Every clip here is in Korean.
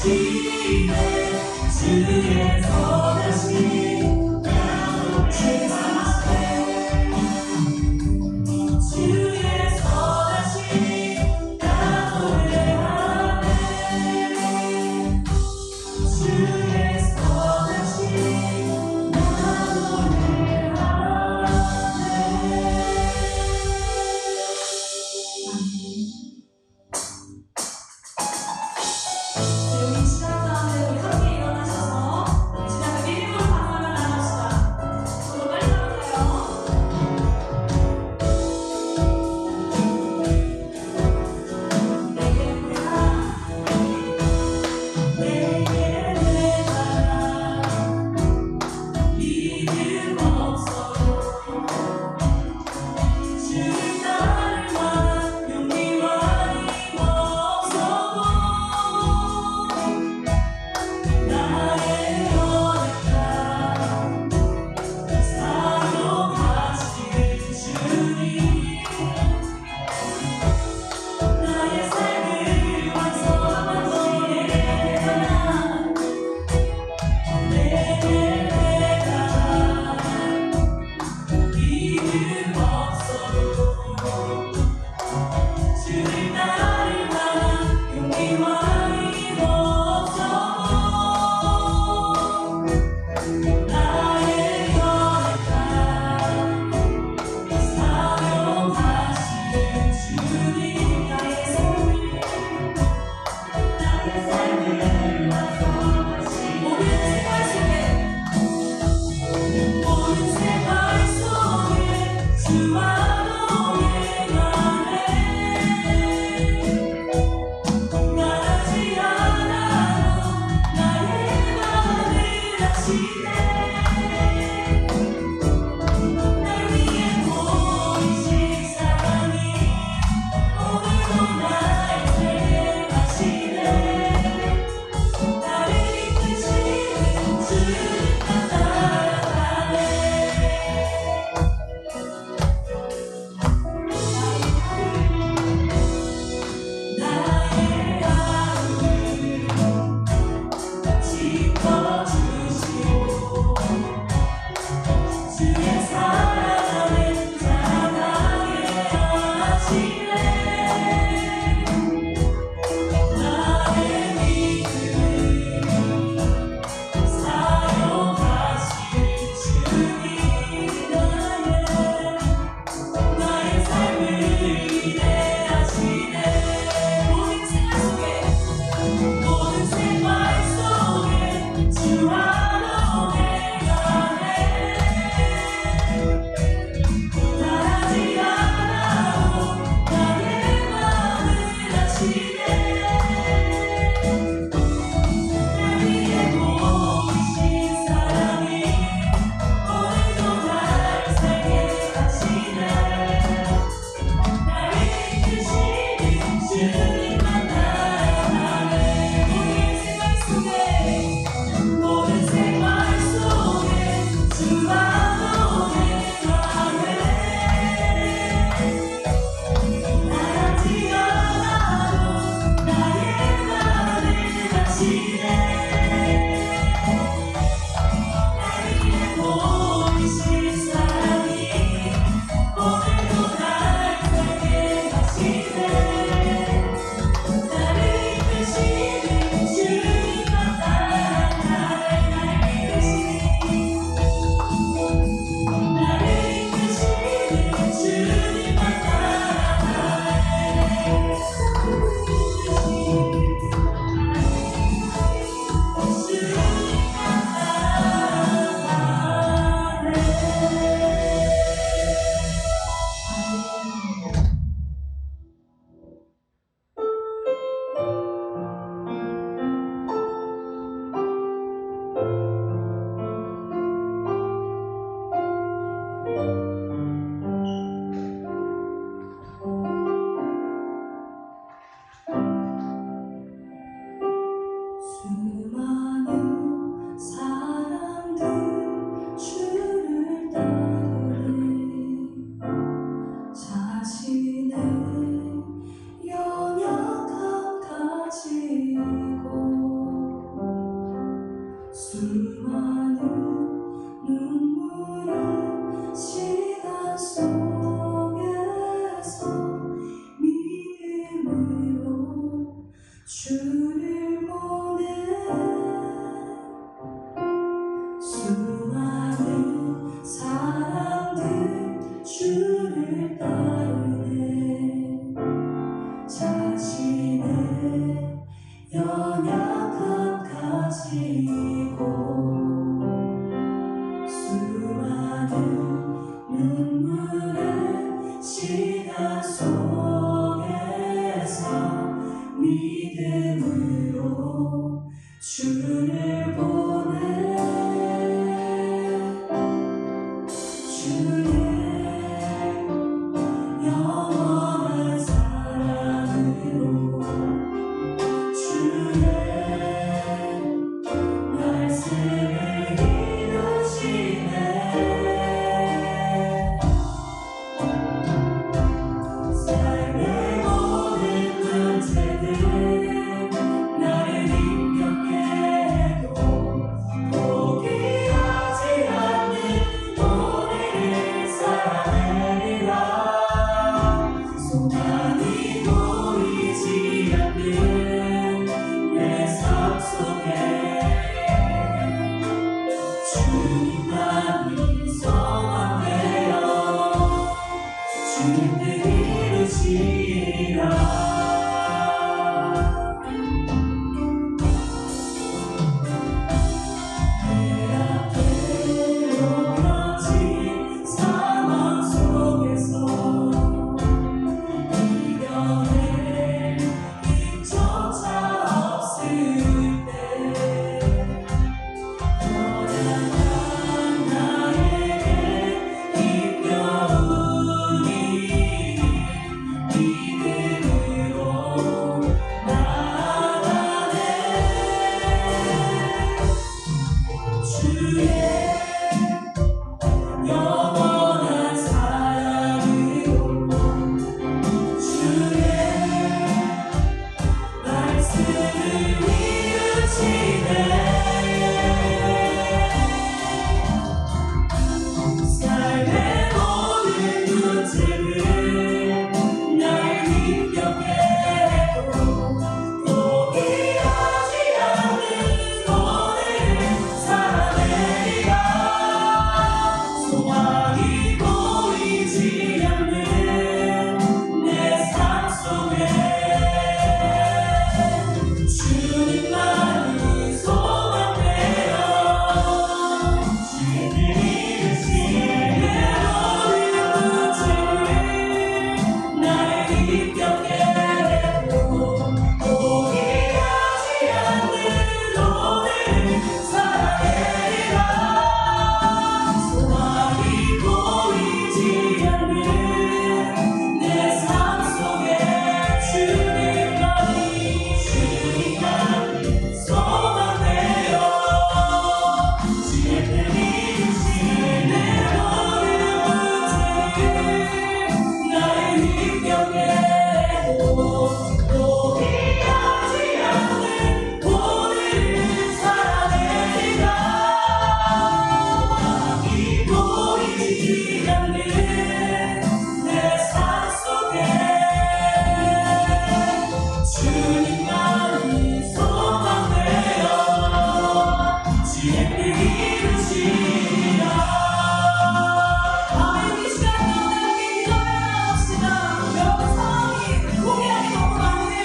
주의 선하신 나도 죄송해 주의 선하신 나도 회하네 주의 선하신 나도 회하네. 우리 시간 가운데 우리 함께 일어나셔서 주를 보는 수많은 사람들 주를 따르네. 자신의 연약함 가지고 수많은 눈물의 시간 속에서 믿음으로 주를 보내. 주의 영원한 사랑으로 주의 말씀을 이루시네. 삶의 모든 문제들 나를 힘겹게 해도 포기하지 않는 오늘을 살아내리라. 소망이 보이지 않는 내 삶 속에 주님만이 소망되어 주님 뜻 이루시리라. 내 앞에 놓여진 상황 속에서 이겨낼 힘조차 없을 때 연약한 나에게 힘겨우니 믿음으로 나아가네. 주의 영원한 사랑으로 주의 말씀을 이루시네. 삶의 모든 문제들 나를 힘겹게 해도 포기하지 않는 오늘을 살아내리라. 소망이 보이지 않는 내 삶 속에 주님만이 소망되어 주의 뜻 이루시네. 나를 힘겹게 해도 포기하지 않는 오늘을 살아내리라. 소망이 보이지 않는 내 삶 속에 주님만이 소망되어 주의 뜻 이루시네. 모든 문제를 나를 힘겹게 해도 포기하지 않는 오늘을 살아내리라. 소망이 보이지 않는 내 삶 속에 주님만이 소망되어 주의 뜻 이루시리라. 아멘. 이 시간 가운데 함께 기도하시다. 여러분 상황이 포기하기 너무 많은데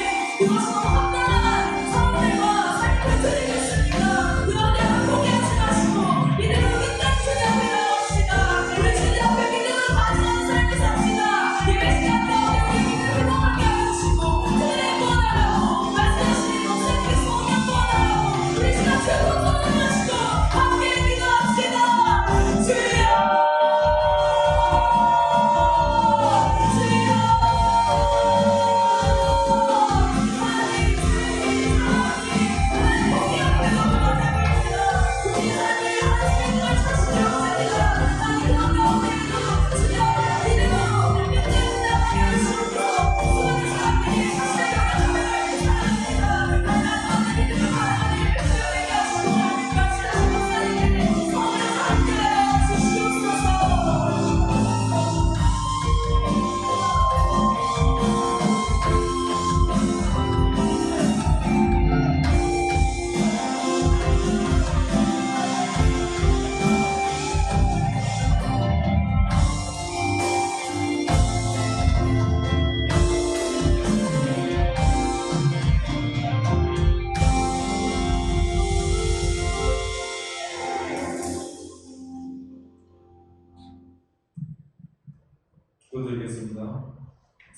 이것이 너무 험난한 상황들과 삶을 드리겠습니다. 그런데 포기하지 마시고 믿음으로 끝까지 주님 앞에 나옵시다. 우리 주님 앞에 믿음으로 맞이하는 삶을 삽시다. 예배 시간 가운데 우리 믿음을 회복하게 하시고 그들의 구원하라고 말씀하시는 목사님의 소원을 구원하라고 우리 시간 최고 구원하시고 함께 기도합시다. 주여 주여 하나님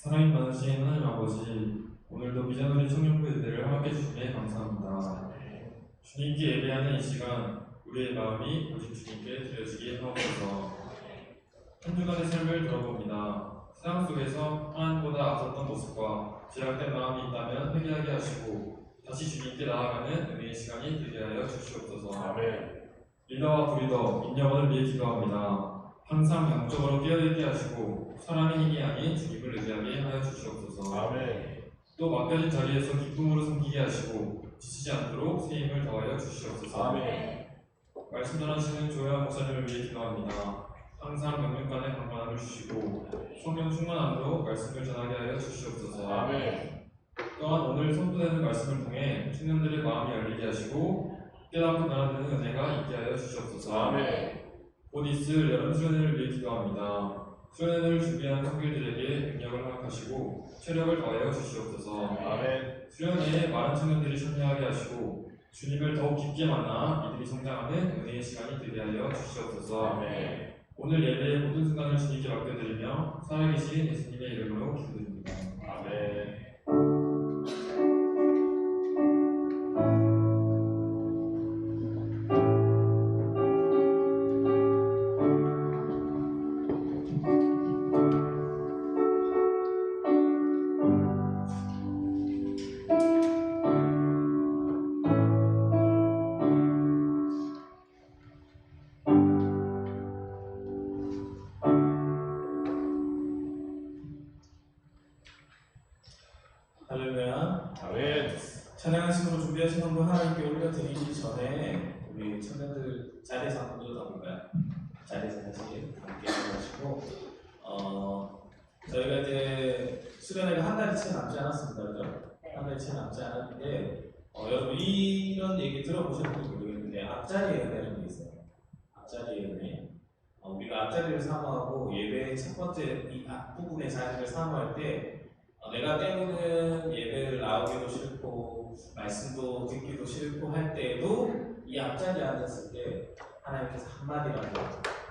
사랑이 많으신 하나님 아버지, 오늘도 비전우리 청년부 예배를 함께 해주시니 감사합니다. 주님께 예배하는 이 시간, 우리의 마음이 오직 주님께 드려지게 하옵소서. 한 주간의 삶을 들어봅니다. 세상 속에서 하나님보다 앞섰던 모습과 죄악된 마음이 있다면 회개하게 하시고 다시 주님께 나아가는 은혜의 시간이 되게 하여 주시옵소서. 아멘. 리더와 브리더, 인여원을 위해 기도합니다. 항상 영적으로 깨어있게 하시고 사람의 힘이 아닌 주님을 의지하게 하여 주시옵소서. 아멘. 또 맡겨진 자리에서 기쁨으로 섬기게 하시고 지치지 않도록 새 힘을 더하여 주시옵소서. 아멘. 말씀 전하시는 조혜환 목사님을 위해 기도합니다. 항상 명륜간의 강건함을 주시고 성령 충만함으로 말씀을 전하게 하여 주시옵소서. 아멘. 또한 오늘 선포되는 말씀을 통해 청년들의 마음이 열리게 하시고 깨닫고 나아드는 은혜가 있게 하여 주시옵소서. 아멘. 곧 있을 여름 수련회를 위해 기도합니다. 수련회를 준비한 성길들에게 능력을 허락하시고 체력을 더하여 주시옵소서. 아멘. 수련회에 많은 청년들이 참여하게 하시고 주님을 더욱 깊게 만나 이들이 성장하는 은혜의 시간이 되게 하여 주시옵소서. 아멘. 오늘 예배의 모든 순간을 주님께 맡겨드리며 살아계신 예수님의 이름으로 기도드립니다. 아멘. 할렐루야. 아멘. 찬양하심으로 준비하신 헌금 하나님께 올려드리기 전에 우리 청년들 자리에서 한번 들어다볼까요? 자리에서 다시 함께 하시고 저희가 이제 수련회가 한 달이 채 남지 않았습니다. 그죠? 한 달이 채 남지 않았는데 여러분 이런 얘기 들어보셨는지 모르겠는데 앞자리의 은혜라는 게 있어요. 앞자리의 은혜. 우리가 앞자리를 사모하고 예배의 첫 번째 이 앞부분의 자리를 사모할 때 내가 때로는 예배를 나오기도 싫고 말씀도 듣기도 싫고 할 때에도 이 앞자리에 앉았을 때 하나님께서 한마디라도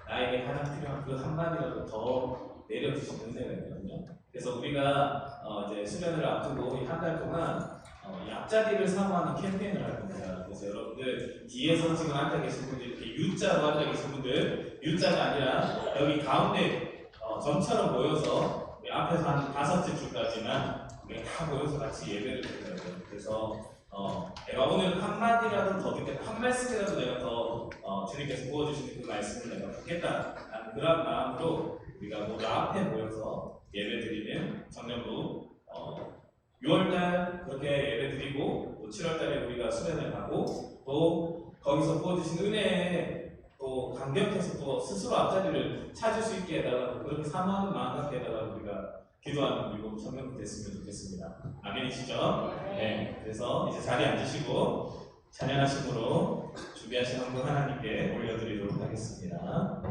나에게 가장 필요한 그 한마디라도 더 내려주시는 은혜가 있거든요. 그래서 우리가 이제 수련을 앞두고 이 한 달 동안 이 앞자리를 사모하는 캠페인을 할 겁니다. 그래서 여러분들 뒤에서 지금 앉아 계신 분들 이렇게 U자로 앉아 계신 분들 U자가 아니라 여기 가운데 점처럼 모여서 앞에서 한 5째 줄까지만 우리 다 모여서 같이 예배를 드려야 돼요. 그래서 내가 오늘 한마디라도 더 듣겠다, 한 말씀이라도 내가 더 주님께서 부어주시는 그 말씀을 내가 듣겠다라는 그런 마음으로 우리가 모두 앞에 모여서 예배 드리는 청년부 6월달 그렇게 예배 드리고 또 7월달에 우리가 수련을 가고 또 거기서 부어주신 은혜에 또 감격해서 또 스스로 앞자리를 찾을 수 있게 해달라고 그렇게 사모하는 마음 갖게 해달라고 우리가 기도하는 그리고 청년부 됐으면 좋겠습니다. 아멘이시죠? 네. 그래서 이제 자리에 앉으시고 찬양하심으로 준비하신 헌금 하나님께 올려드리도록 하겠습니다.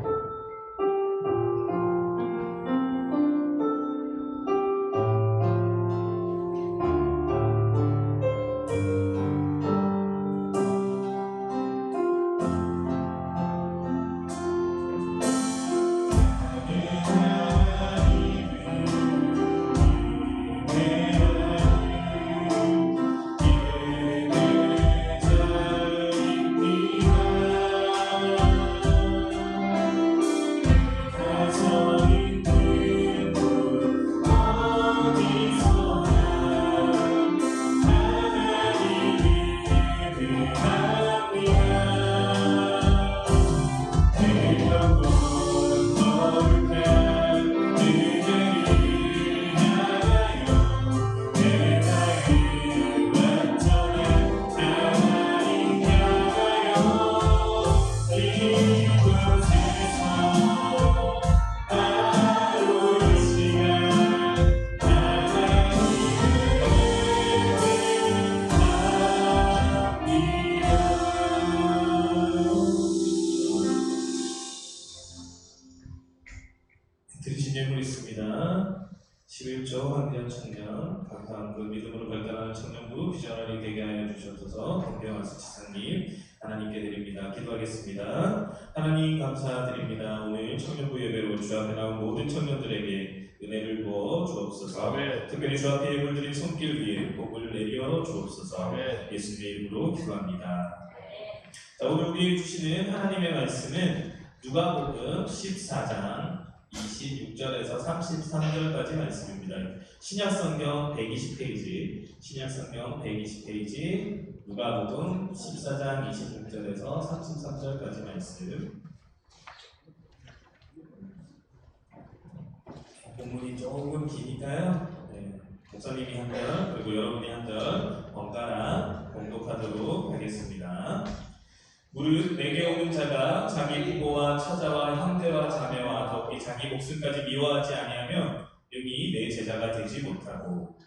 드리신 예물 있습니다. 11조 한대한 청년, 감사한 그 믿음으로 발달하는 청년부 비전하리 되게 하여 주셔서 동경하신 지사님 하나님께 드립니다. 기도하겠습니다. 하나님 감사드립니다. 오늘 청년부 예배로 주 앞에 나온 모든 청년들에게 은혜를 부어 주옵소서. 아멘. 특별히 주 앞에 예물 드린 손길 위에 복을 내려 주옵소서. 아멘. 예수님의 이름으로 기도합니다. 자, 오늘 우리에게 주시는 하나님의 말씀은 누가복음 14장 26절에서 33절까지 말씀입니다. 신약성경 120페이지, 신약성경 120페이지, 누가복음 14장 26절에서 33절까지 말씀. 본문이 조금 기니까요. 네, 목사님이 한 절, 그리고 여러분이 한 절 번갈아 봉독하도록 하겠습니다. 무릇 내게 오는 자가 자기 부모와 처자와 형제와 자매와 더욱이 자기 목숨까지 미워하지 아니하면 능히 내 제자가 되지 못하고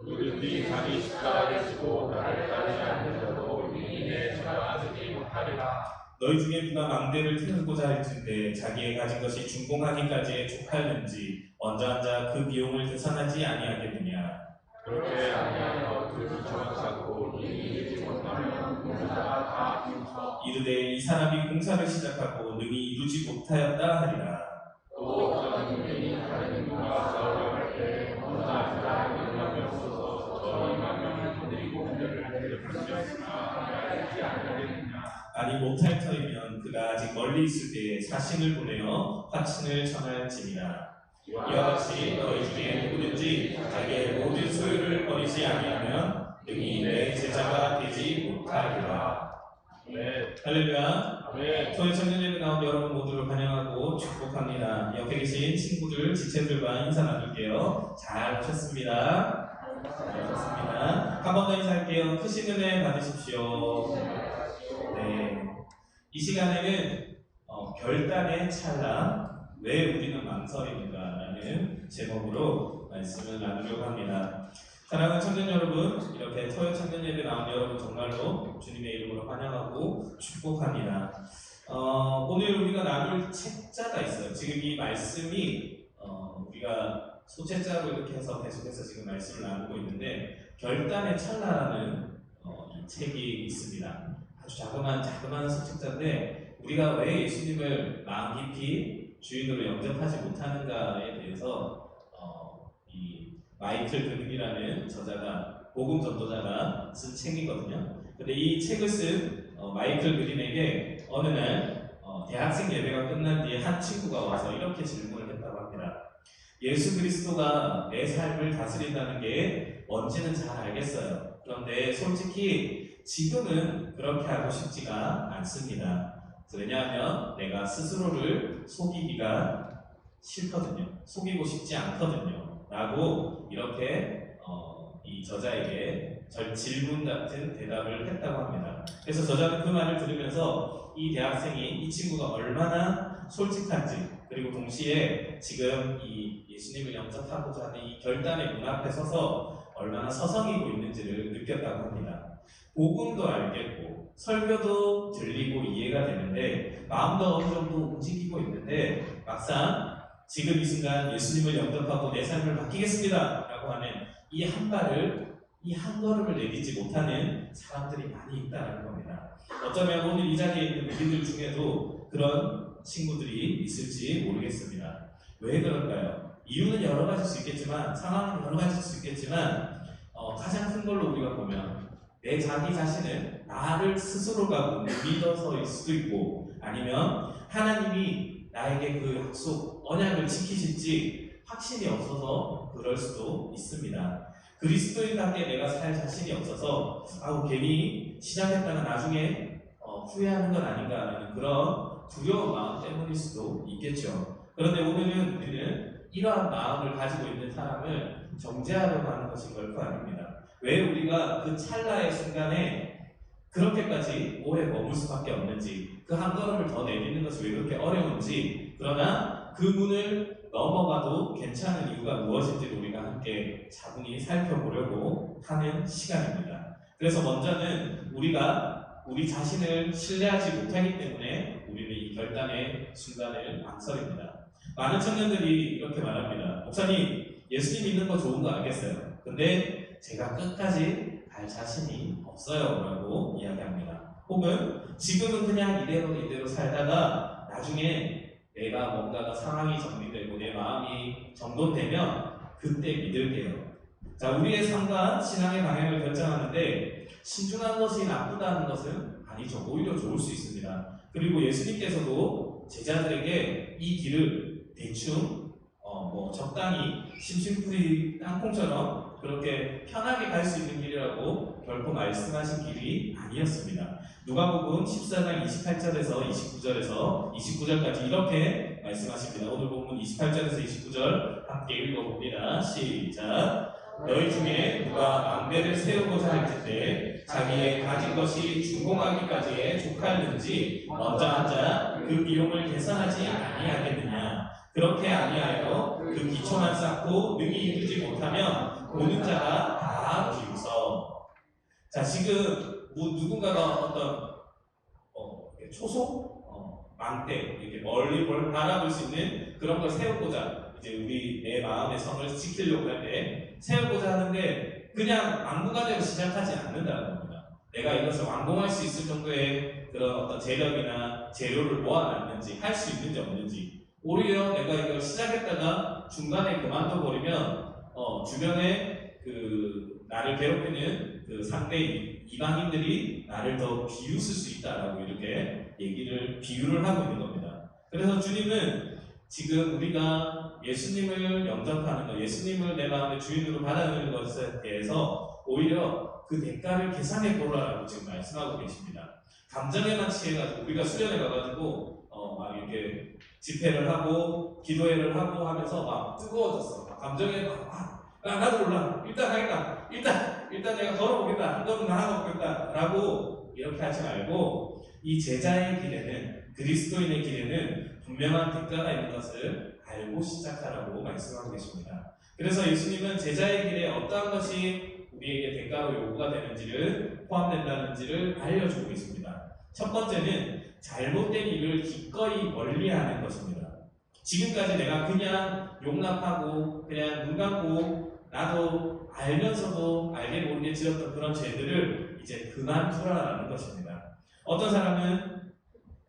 누구든지 자기 십자가를 지고 나를 따르지 않는 자도 능히 내 제자가 되지 못하리라. 너희 중에 누가 망대를 태우고자 할진대 자기의 가진 것이 준공하기까지에 족할는지 먼저 앉아 그 비용을 계산하지 아니하겠느냐. 그렇게 아니하여 그 지쳐만 찾고 능히 이루지 못하면 공사가 다 비웃어 이르되 이 사람이 공사를 시작하고 능히 이루지 못하였다 하리라. 또 어떤 인간이 다른 인간과 싸우려 할 때 먼저 앉아 1만 명 써서 저 2만 명을 건드리고 그들을 대적할 수 없으나 알지 않으겠느냐. 아니 못할 터이면 그가 아직 멀리 있을 때에 사신을 보내어 화친을 전할지니라. 이와 같이 너희 중에 누구든지 자기의 모든 소유를 버리지 아니하면 능히 내 제자가 되지 못하리라. 네. 할렐루야. 아멘. 저희 청년예배 나온 여러분 모두를 환영하고 축복합니다. 옆에 계신 친구들, 지체들과 인사 나눌게요. 잘 오셨습니다. 잘 오셨습니다. 한 번 더 인사할게요. 크신 은혜 받으십시오. 네. 이 시간에는 결단의 찰나 왜 우리는 망설입니다라는 제목으로 말씀을 나누려고 합니다. 사랑하는 청년 여러분, 이렇게 토요 청년 예배 나온 여러분 정말로 주님의 이름으로 환영하고 축복합니다. 오늘 우리가 나눌 책자가 있어요. 지금 이 말씀이 우리가 소책자로 이렇게 해서 계속해서 지금 말씀을 나누고 있는데 결단의 찰나라는 이 책이 있습니다. 아주 자그마한 소책자인데 우리가 왜 예수님을 마음 깊이 주인으로 영접하지 못하는가에 대해서 이 마이클 그린이라는 저자가 복음 전도자가 쓴 책이거든요. 근데 이 책을 쓴 마이클 그린에게 어느 날 대학생 예배가 끝난 뒤에 한 친구가 와서 이렇게 질문을 했다고 합니다. 예수 그리스도가 내 삶을 다스린다는 게 뭔지는 잘 알겠어요. 그런데 솔직히 지금은 그렇게 하고 싶지가 않습니다. 왜냐하면 내가 스스로를 속이기가 싫거든요. 속이고 싶지 않거든요. 라고 이렇게 이 저자에게 질문 같은 대답을 했다고 합니다. 그래서 저자는 그 말을 들으면서 이 대학생이 이 친구가 얼마나 솔직한지 그리고 동시에 지금 이 예수님을 영접하고자 하는 이 결단의 문 앞에 서서 얼마나 서성이고 있는지를 느꼈다고 합니다. 복음도 알겠고 설교도 들리고 이해가 되는데 마음도 어느 정도 움직이고 있는데 막상 지금 이 순간 예수님을 영접하고 내 삶을 맡기겠습니다 라고 하는 이 한 발을 이 한 걸음을 내딛지 못하는 사람들이 많이 있다는 겁니다. 어쩌면 오늘 이 자리에 있는 우리들 중에도 그런 친구들이 있을지 모르겠습니다. 왜 그럴까요? 이유는 여러 가지일 수 있겠지만 상황은 여러 가지일 수 있겠지만 가장 큰 걸로 우리가 보면 내 자기 자신은 나를 스스로가 믿어서일 수도 있고 아니면 하나님이 나에게 그 약속, 언약을 지키실지 확신이 없어서 그럴 수도 있습니다. 그리스도인답게 내가 살 자신이 없어서 괜히 시작했다가 나중에 후회하는 건 아닌가라는 그런 두려운 마음 때문일 수도 있겠죠. 그런데 오늘은 우리는 이러한 마음을 가지고 있는 사람을 정죄하려고 하는 것이 결코 아닙니다. 왜 우리가 그 찰나의 순간에 그렇게까지 오래 머물 수밖에 없는지 그 한 걸음을 더 내딛는 것이 왜 그렇게 어려운지 그러나 그 문을 넘어가도 괜찮은 이유가 무엇인지를 우리가 함께 차분히 살펴보려고 하는 시간입니다. 그래서 먼저는 우리가 우리 자신을 신뢰하지 못하기 때문에 우리는 이 결단의 순간을 망설입니다. 많은 청년들이 이렇게 말합니다. 목사님, 예수님 믿는 거 좋은 거 알겠어요. 근데 제가 끝까지 갈 자신이 없어요 라고 이야기합니다. 혹은 지금은 그냥 이대로 살다가 나중에 내가 뭔가가 상황이 정리되고 내 마음이 정돈되면 그때 믿을게요. 자, 우리의 삶과 신앙의 방향을 결정하는데 신중한 것이 나쁘다는 것은 아니죠. 오히려 좋을 수 있습니다. 그리고 예수님께서도 제자들에게 이 길을 대충 적당히 심심풀이 땅콩처럼 그렇게 편하게 갈 수 있는 길이라고 결코 말씀하신 길이 아니었습니다. 누가복음 14장 28절에서 29절까지 이렇게 말씀하십니다. 오늘 본문 28절에서 29절 함께 읽어봅니다. 시작. 너희 중에 누가 망대를 세우고자 할때 자기의 가진 것이 준공하기까지에 족하는지 먼저 앉아 그 비용을 계산하지 아니하겠느냐. 그렇게 아니하여 그 기초만 쌓고 능히 이루지 못하면 보는 자가 다 비웃어. 자, 지금 누군가가 어떤 초소, 망대, 이렇게 멀리 바라볼 수 있는 그런 걸 세우고자 이제 우리 내 마음의 성을 지키려고 할 때 세우고자 하는데 그냥 막무가내로 시작하지 않는다는 겁니다. 내가 이것을 완공할 수 있을 정도의 그런 어떤 재력이나 재료를 모아놨는지 할 수 있는지 없는지 오히려 내가 이걸 시작했다가 중간에 그만둬 버리면 주변에 그 나를 괴롭히는 그 상대인 이방인들이 나를 더 비웃을 수 있다라고 이렇게 비유를 하고 있는 겁니다. 그래서 주님은 지금 우리가 예수님을 영접하는 것, 예수님을 내 마음의 주인으로 받아들이는 것에 대해서 오히려 그 대가를 계산해 보라라고 지금 말씀하고 계십니다. 감정에만 취해가지고 우리가 수련회 가가지고 막 이렇게 집회를 하고 기도회를 하고 하면서 막 뜨거워졌어. 막 감정에 나도 몰라. 일단 하겠다. 일단 내가 걸어보겠다. 한 걸음 나아가 보겠다. 라고 이렇게 하지 말고 이 제자의 길에는 그리스도인의 길에는 분명한 대가가 있는 것을 알고 시작하라고 말씀하고 계십니다. 그래서 예수님은 제자의 길에 어떠한 것이 우리에게 대가로 요구가 되는지를 포함된다는지를 알려주고 있습니다. 첫 번째는 잘못된 일을 기꺼이 멀리하는 것입니다. 지금까지 내가 그냥 용납하고 그냥 눈 감고 나도 알면서도 알게 모르게 지었던 그런 죄들을 이제 그만두라라는 것입니다. 어떤 사람은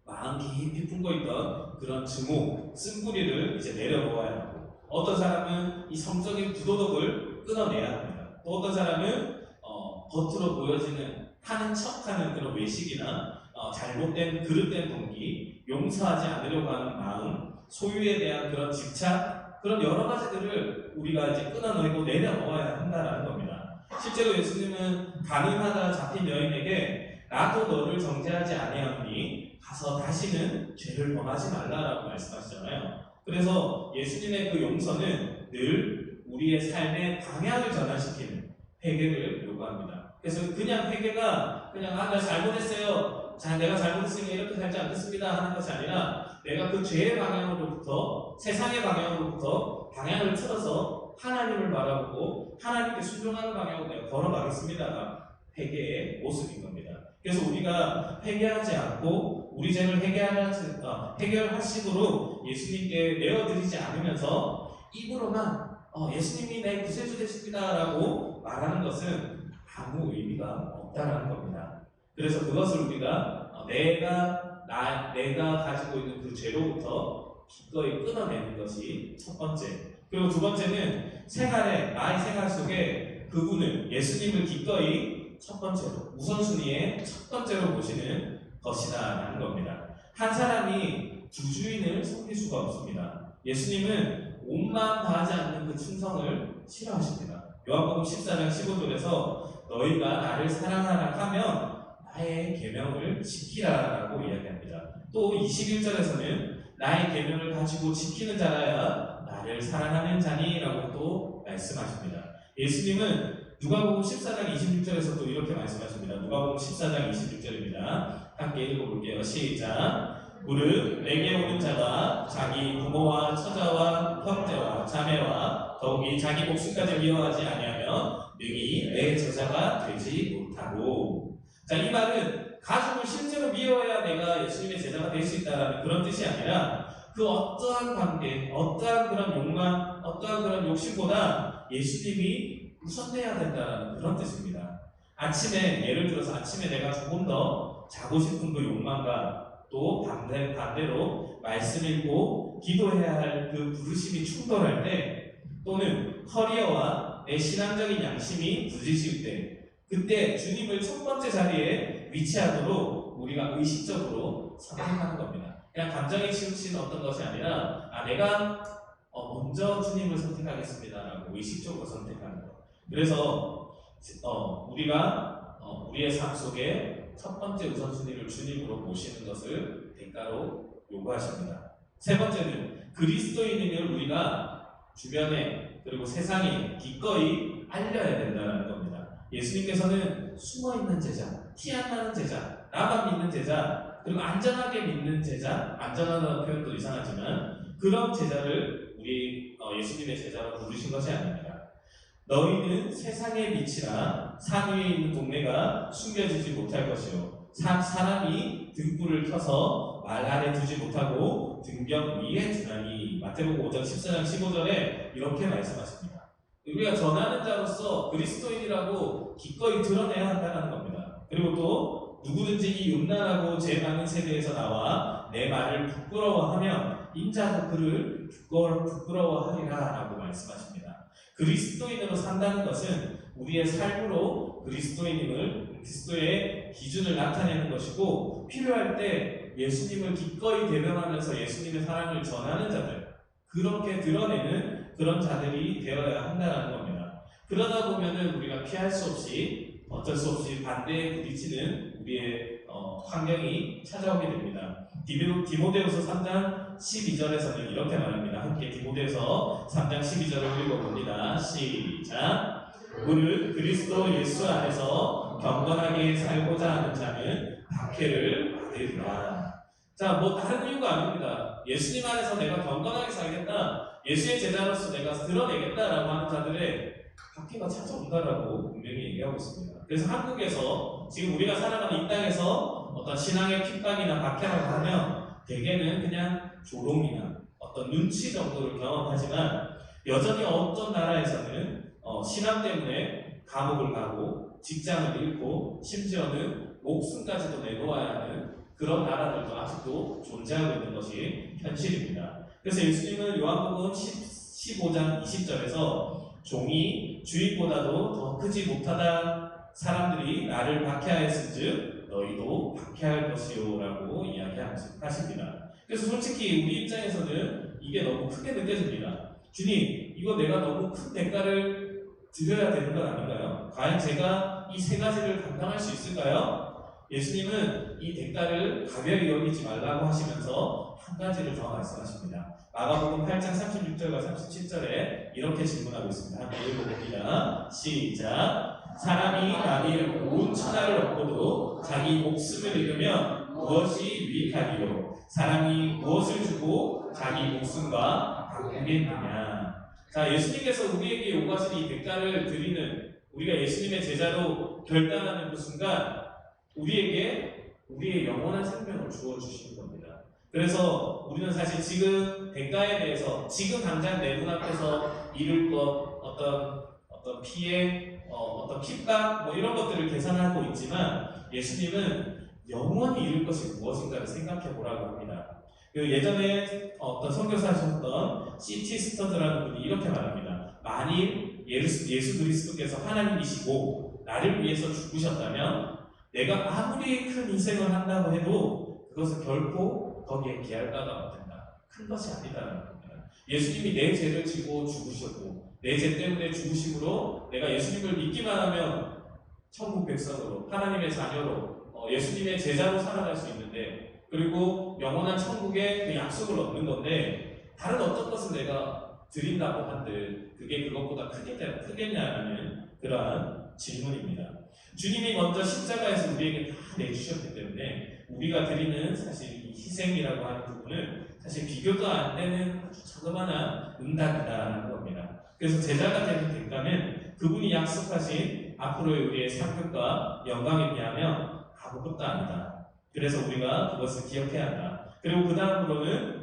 마음 깊이 품고 있던 그런 증오, 쓴뿌리를 이제 내려놓아야 하고 어떤 사람은 이 성적인 부도덕을 끊어내야 합니다. 또 어떤 사람은 겉으로 보여지는 하는 척하는 그런 외식이나 잘못된 그릇된 동기, 용서하지 않으려고 하는 마음, 소유에 대한 그런 집착, 그런 여러 가지들을 우리가 이제 끊어내고 내려놓아야 한다는 겁니다. 실제로 예수님은 가늠하다 잡힌 여인에게 나도 너를 정죄하지 아니하노니 가서 다시는 죄를 범하지 말라라고 말씀하시잖아요. 그래서 예수님의 그 용서는 늘 우리의 삶의 방향을 전환시키는 회개를 요구합니다. 그래서 그냥 회개가 그냥 나 잘못했어요. 내가 잘못했으니 이렇게 살지 않겠습니다 하는 것이 아니라 내가 그 죄의 방향으로부터 세상의 방향으로부터 방향을 틀어서 하나님을 바라보고 하나님께 순종하는 방향으로 내가 걸어가겠습니다가 회개의 모습인 겁니다. 그래서 우리가 회개하지 않고 우리 죄를 해결하심으로 예수님께 내어드리지 않으면서 입으로만 예수님이 내 구세주 되십니다라고 말하는 것은 아무 의미가 없다는 겁니다. 그래서 그것을 우리가 내가 가지고 있는 그 죄로부터 기꺼이 끊어내는 것이 첫 번째. 그리고 두 번째는 나의 생활 속에 그분을 예수님을 기꺼이 첫 번째로 우선순위의 첫 번째로 보시는 것이다라는 겁니다. 한 사람이 두 주인을 섬길 수가 없습니다. 예수님은 온 마음 다하지 않는 그 충성을 싫어하십니다. 요한복음 14장 15절에서 너희가 나를 사랑하라 하면 나의 계명을 지키라라고 이야기합니다. 또 21절에서는 나의 계명을 가지고 지키는 자라야 나를 사랑하는 자니라고 또 말씀하십니다. 예수님은 누가복음 14장 26절에서 또 이렇게 말씀하십니다. 누가복음 14장 26절입니다. 함께 읽어볼게요. 시작. 무릇 내게 오는 자가 자기 부모와 처자와 형제와 자매와 더욱이 자기 목숨까지 미워하지 아니하면 능히 내 제자가 되지 못하고. 자, 이 말은 가족을 실제로 미워해야 내가 예수님의 제자가 될 수 있다는 그런 뜻이 아니라 그 어떠한 관계, 어떠한 그런 욕망, 어떠한 그런 욕심보다 예수님이 우선돼야 된다는 그런 뜻입니다. 예를 들어서 아침에 내가 조금 더 자고 싶은 그 욕망과 또 반대로 말씀 읽고 기도해야 할 그 부르심이 충돌할 때, 또는 커리어와 내 신앙적인 양심이 부딪힐 때, 그때 주님을 첫 번째 자리에 위치하도록 우리가 의식적으로 선택하는 겁니다. 그냥 감정에 치우친 어떤 것이 아니라 내가 먼저 주님을 선택하겠습니다라고 의식적으로 선택하는 것. 그래서 우리가 우리의 삶 속에 첫 번째 우선순위를 주님으로 모시는 것을 대가로 요구하십니다. 세 번째는 그리스도인을 우리가 주변에 그리고 세상에 기꺼이 알려야 된다는 겁니다. 예수님께서는 숨어있는 제자, 티 안 나는 제자, 나만 믿는 제자, 그리고 안전하게 믿는 제자, 안전하다는 표현도 이상하지만 그런 제자를 우리 예수님의 제자로 부르신 것이 아닙니다. 너희는 세상의 빛이라 산 위에 있는 동네가 숨겨지지 못할 것이요 사람이 등불을 켜서 말 아래 두지 못하고 등경 위에 두나니. 마태복음 5장 14장 15절에 이렇게 말씀하십니다. 우리가 전하는 자로서 그리스도인이라고 기꺼이 드러내야 한다는 겁니다. 그리고 또 누구든지 이 음란하고 죄 많은 세대에서 나와 내 말을 부끄러워하면 인자도 그를 부끄러워하리라 라고 말씀하십니다. 그리스도인으로 산다는 것은 우리의 삶으로 그리스도의 기준을 나타내는 것이고, 필요할 때 예수님을 기꺼이 대변하면서 예수님의 사랑을 전하는 자들, 그렇게 드러내는 그런 자들이 되어야 한다는 겁니다. 그러다 보면은 우리가 피할 수 없이 어쩔 수 없이 반대에 부딪히는 우리의 환경이 찾아오게 됩니다. 디모데후서 3장 12절에서는 이렇게 말합니다. 함께 디모데후서 3장 12절을 읽어봅니다. 시작. 무릇 그리스도 예수 안에서 경건하게 살고자 하는 자는 박해를 받으리라. 자, 다른 이유가 아닙니다. 예수님 안에서 내가 경건하게 살겠다, 예수의 제자로서 내가 드러내겠다라고 하는 자들의 박해가 찾아온다라고 분명히 얘기하고 있습니다. 그래서 한국에서 지금 우리가 살아가는 이 땅에서 어떤 신앙의 핍박이나 박해라고 하면 대개는 그냥 조롱이나 어떤 눈치 정도를 경험하지만, 여전히 어떤 나라에서는 신앙 때문에 감옥을 가고 직장을 잃고 심지어는 목숨까지도 내놓아야 하는 그런 나라들도 아직도 존재하고 있는 것이 현실입니다. 그래서 예수님은 요한복음 15장 20절에서 종이 주인보다도 더 크지 못하다 사람들이 나를 박해하였은즉 너희도 박해할 것이요 라고 이야기하십니다. 그래서 솔직히 우리 입장에서는 이게 너무 크게 느껴집니다. 주님, 이거 내가 너무 큰 대가를 드려야 되는 건 아닌가요? 과연 제가 이 세 가지를 감당할 수 있을까요? 예수님은 이 대가를 가벼이 여기지 말라고 하시면서 한 가지를 더 말씀하십니다. 마가복음 8장 36절과 37절에 이렇게 질문하고 있습니다. 함께 읽어봅니다. 시작. 사람이 만일 온 천하를 얻고도 자기 목숨을 잃으면 무엇이 유익하리요? 사람이 무엇을 주고 자기 목숨과 바꾸겠느냐? 자, 예수님께서 우리에게 요구하신 이 대가를 드리는, 우리가 예수님의 제자로 결단하는 그 순간 우리에게 우리의 영원한 생명을 주어주시는 겁니다. 그래서 우리는 사실 지금 대가에 대해서 지금 당장 내 눈앞에서 이룰 것, 어떤 피해, 어떤 핍박 이런 것들을 계산하고 있지만, 예수님은 영원히 이룰 것이 무엇인가를 생각해 보라고 합니다. 예전에 어떤 선교사하셨던 C.T. 스터드라는 분이 이렇게 말합니다. 만일 예수 그리스도께서 하나님이시고 나를 위해서 죽으셨다면 내가 아무리 큰 희생을 한다고 해도 그것은 결코 거기에 비할 바가 없다. 큰 것이 아니다라는 겁니다. 예수님이 내 죄를 지고 죽으셨고 내 죄 때문에 죽으심으로 내가 예수님을 믿기만 하면 천국 백성으로, 하나님의 자녀로, 예수님의 제자로 살아갈 수 있는데, 그리고 영원한 천국의 그 약속을 얻는 건데, 다른 어떤 것을 내가 드린다고 한들 그게 그것보다 크겠냐는 그러한 질문입니다. 주님이 먼저 십자가에서 우리에게 다 내주셨기 때문에 우리가 드리는 사실 이 희생이라고 하는 부분은 사실 비교도 안 되는 아주 자그마한 응답이다라는 겁니다. 그래서 제자가 되는 대가는 그분이 약속하신 앞으로의 우리의 상급과 영광에 비하면 아무것도 아니다. 그래서 우리가 그것을 기억해야 한다. 그리고 그 다음으로는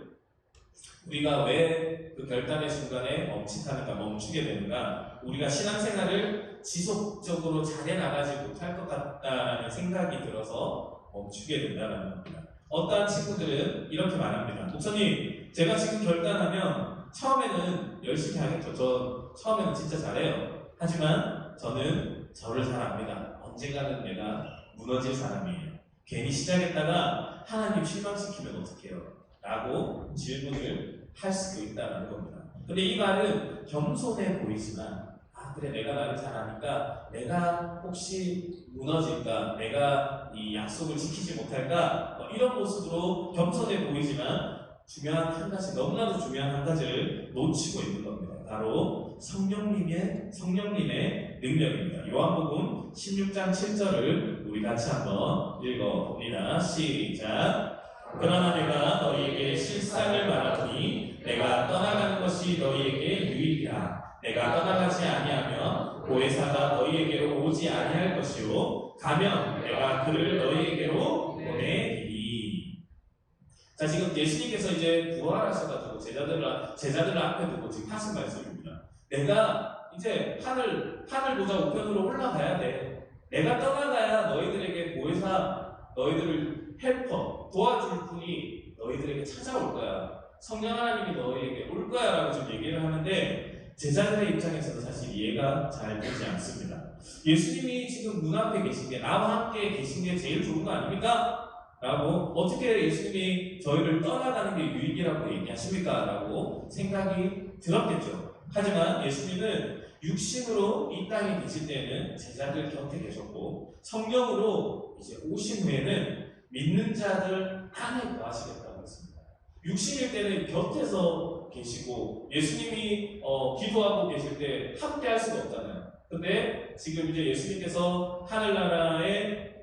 우리가 왜 그 결단의 순간에 멈추게 되는가? 우리가 신앙생활을 지속적으로 잘해 나가지 못할 것 같다는 생각이 들어서 멈추게 된다는 겁니다. 어떠한 친구들은 이렇게 말합니다. 목사님, 제가 지금 결단하면 처음에는 열심히 하겠죠. 저 처음에는 진짜 잘해요. 하지만 저는 저를 잘 압니다. 언젠가는 내가 무너질 사람이에요. 괜히 시작했다가 하나님 실망시키면 어떡해요? 라고 질문을 할 수도 있다는 겁니다. 근데 이 말은 겸손해 보이지만 그래, 내가 나를 잘 아니까 내가 혹시 무너질까? 내가 이 약속을 지키지 못할까? 이런 모습으로 겸손해 보이지만 중요한 한 가지, 너무나도 중요한 한 가지를 놓치고 있는 겁니다. 바로 성령님의 능력입니다. 요한복음 16장 7절을 우리 같이 한번 읽어봅니다. 시작. 그러나 내가 너희에게 실상을 말하노니 내가 떠나가는 것이 너희에게 유익이라. 내가 떠나가지 아니하면 보혜사가 너희에게로 오지 아니할 것이요 가면 내가 그를 너희에게로 보내리니. 자, 지금 예수님께서 이제 부활하셔가지고 제자들을 앞에 두고 지금 하신 말씀입니다. 내가 이제 하늘 보좌 우편으로 올라가야 돼. 내가 떠나가야 너희들에게 보혜사, 너희들을 헬퍼, 도와줄 분이 너희들에게 찾아올 거야. 성령 하나님이 너희에게 올 거야 라고 지금 얘기를 하는데 제자들의 입장에서는 사실 이해가 잘 되지 않습니다. 예수님이 지금 눈앞에 계신 게, 나와 함께 계신 게 제일 좋은 거 아닙니까? 라고, 어떻게 예수님이 저희를 떠나가는 게 유익이라고 얘기하십니까? 라고 생각이 들었겠죠. 하지만 예수님은 육신으로 이 땅에 계실 때는 제자들 곁에 계셨고 성령으로 이제 오신 후에는 믿는 자들 안에 거하시겠다고 했습니다. 육신일 때는 곁에서 계시고 예수님이 기도하고 계실 때 함께 할 수가 없잖아요. 근데 지금 이제 예수님께서 하늘나라의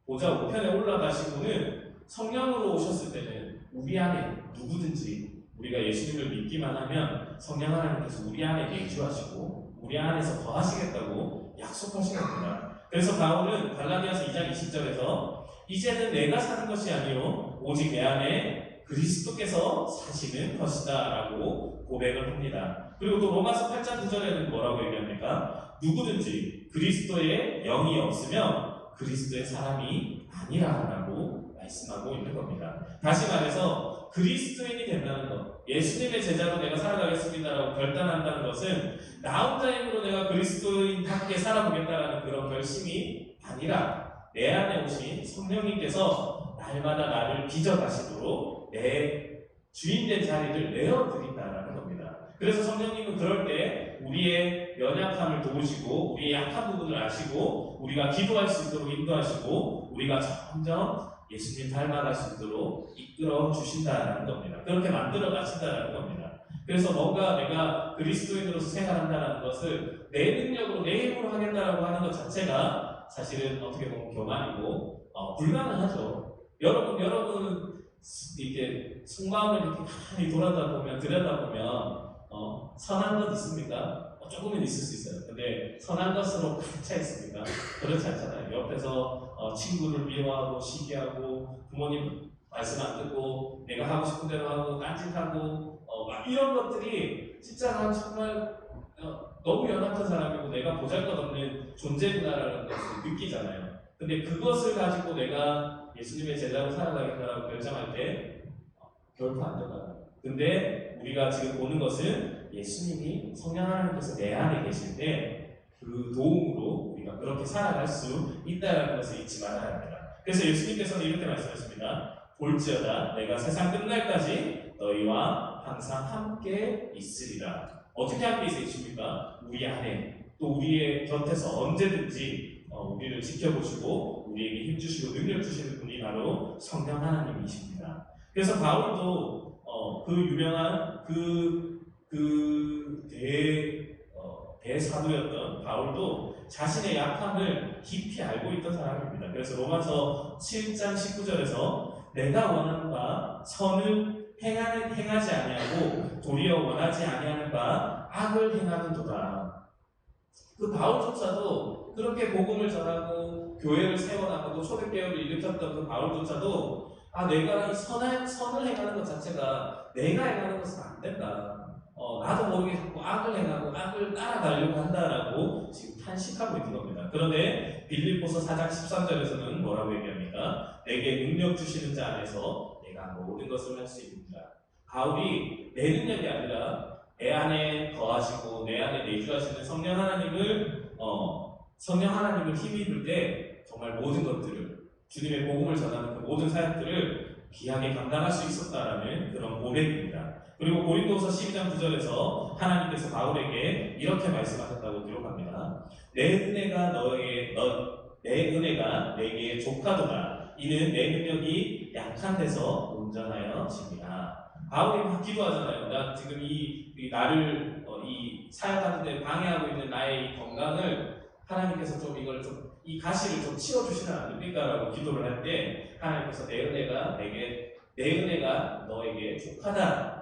보좌 우편에 올라가시고는 성령으로 오셨을 때는 우리 안에 누구든지 우리가 예수님을 믿기만 하면 성령 하나님께서 우리 안에 내주하시고 우리 안에서 거하시겠다고 약속하신 겁니다. 그래서 바울은 갈라디아서 2장 20절에서 이제는 내가 사는 것이 아니요 오직 내 안에 그리스도께서 사시는 것이다 라고 고백을 합니다. 그리고 또 로마서 8장 9절에는 뭐라고 얘기합니까? 누구든지 그리스도의 영이 없으면 그리스도의 사람이 아니라 라고 말씀하고 있는 겁니다. 다시 말해서 그리스도인이 된다는 것, 예수님의 제자로 내가 살아가겠습니다라고 결단한다는 것은 나 혼자 힘으로 내가 그리스도인답게 살아보겠다라는 그런 결심이 아니라 내 안에 오신 성령님께서 날마다 나를 빚어가시도록 내 주인된 자리를 내어드린다라는 겁니다. 그래서 성령님은 그럴 때 우리의 연약함을 도우시고 우리의 약한 부분을 아시고 우리가 기도할 수 있도록 인도하시고 우리가 점점 예수님 닮아갈 수 있도록 이끌어 주신다는 겁니다. 그렇게 만들어 가신다는 겁니다. 그래서 뭔가 내가 그리스도인으로서 생활한다는 것을 내 능력으로 내 힘으로 하겠다라고 하는 것 자체가 사실은 어떻게 보면 교만이고 불가능하죠. 여러분 이렇게 속마음을 이렇게 많이 들여다보면 선한 것 있습니까? 조금은 있을 수 있어요. 근데 선한 것으로 가득 차 있습니까? 그렇지 않잖아요. 옆에서 친구를 미워하고 시기하고 부모님 말씀 안 듣고 내가 하고 싶은 대로 하고 딴짓하고 막 이런 것들이 진짜 난 정말 너무 연약한 사람이고 내가 보잘것없는 존재구나라는 것을 느끼잖아요. 근데 그것을 가지고 내가 예수님의 제자로 살아가겠다라고 결정할 때 결코 안 되거든요. 근데 우리가 지금 보는 것은 예수님이 성령 하나님께서 내 안에 계실 때 그 도움으로 우리가 그렇게 살아갈 수 있다는 것을 잊지 말아야 합니다. 그래서 예수님께서는 이렇게 말씀하십니다. 볼지어다 내가 세상 끝날까지 너희와 항상 함께 있으리라. 어떻게 함께 있으십니까? 우리 안에 또 우리의 곁에서 언제든지 우리를 지켜보시고 우리에게 힘주시고 능력 주시는 분이 바로 성령 하나님이십니다. 그래서 바울도 그 유명한 대사도였던 바울도 자신의 약함을 깊이 알고 있던 사람입니다. 그래서 로마서 7장 19절에서 내가 원하는 바 선을 행하지 아니하고 도리어 원하지 아니하는 바 악을 행하는도다. 그 바울조차도 그렇게 복음을 전하고 교회를 세워나가고 초대교회를 일으켰던 그 바울조차도 내가 이 선을 행하는 것 자체가 내가 행하는 것은 안 된다. 나도 모르게 자꾸 악을 행하고 악을 따라가려고 한다라고 지금 탄식하고 있는 겁니다. 그런데 빌립보서 4장 13절에서는 뭐라고 얘기합니까? 내게 능력 주시는 자 안에서 내가 모든 것을 할 수 있습니다. 바울이 내 능력이 아니라 내 안에 거하시고 내 안에 내주하시는 성령 하나님을 힘입을 때 정말 모든 것들을 주님의 복음을 전하는 그 모든 사역들을 귀하게 감당할 수 있었다라는 그런 고백입니다. 그리고 고린도서 12장 9절에서 하나님께서 바울에게 이렇게 말씀하셨다고 기록합니다. 내 은혜가 내게 족하도다. 이는 내 능력이 약한 데서 온전하여 집니다. 바울이 막 기도하잖아요. 나 지금 나를 이 사역하는 데 방해하고 있는 나의 이 건강을 하나님께서 이 가시를 좀 치워주시면 안 됩니까? 라고 기도를 할 때 하나님께서 내 은혜가 너에게 족하다.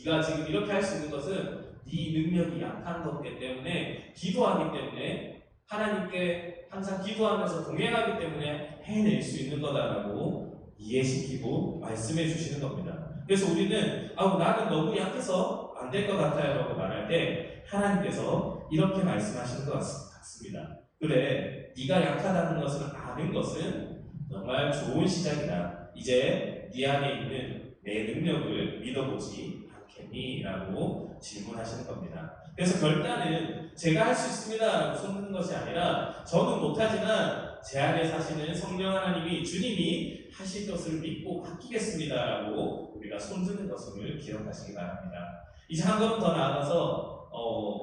네가 지금 이렇게 할 수 있는 것은 네 능력이 약한 것이기 때문에 기도하기 때문에 하나님께 항상 기도하면서 동행하기 때문에 해낼 수 있는 거다라고 이해시키고 말씀해 주시는 겁니다. 그래서 우리는 나는 너무 약해서 안 될 것 같아요 라고 말할 때 하나님께서 이렇게 말씀하시는 것 같습니다. 그래, 네가 약하다는 것을 아는 것은 정말 좋은 시작이다. 이제 네 안에 있는 내 능력을 믿어보지 않겠니? 라고 질문하시는 겁니다. 그래서 결단은 제가 할 수 있습니다 라고 손드는 것이 아니라 저는 못하지만 제 안에 사시는 성령 하나님이 주님이 하실 것을 믿고 맡기겠습니다 라고 우리가 손드는 것을 기억하시기 바랍니다. 이제 한 걸음 더 나아가서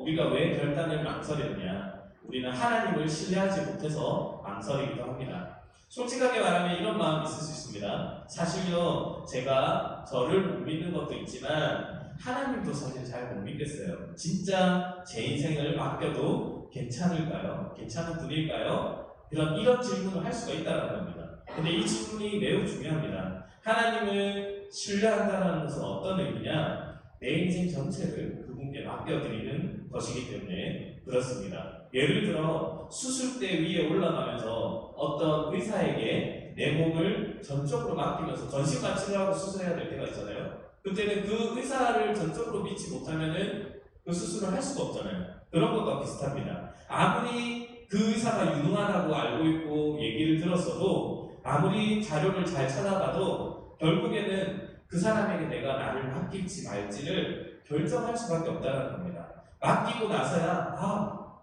우리가 왜 결단을 망설이느냐? 우리는 하나님을 신뢰하지 못해서 망설이기도 합니다. 솔직하게 말하면 이런 마음이 있을 수 있습니다. 사실요, 제가 저를 못 믿는 것도 있지만 하나님도 사실 잘 못 믿겠어요. 진짜 제 인생을 맡겨도 괜찮을까요? 괜찮은 분일까요? 이런 질문을 할 수가 있다는 겁니다. 근데 이 질문이 매우 중요합니다. 하나님을 신뢰한다는 것은 어떤 의미냐? 내 인생 전체를 그분께 맡겨드리는 것이기 때문에 그렇습니다. 예를 들어 수술대 위에 올라가면서 어떤 의사에게 내 몸을 전적으로 맡기면서 전신만 치료하고 수술해야 될 때가 있잖아요. 그때는 그 의사를 전적으로 믿지 못하면은 그 수술을 할 수가 없잖아요. 그런 것과 비슷합니다. 아무리 그 의사가 유능하다고 알고 있고 얘기를 들었어도 아무리 자료를 잘 찾아봐도 결국에는 그 사람에게 내가 나를 맡길지 말지를 결정할 수밖에 없다는 겁니다. 맡기고 나서야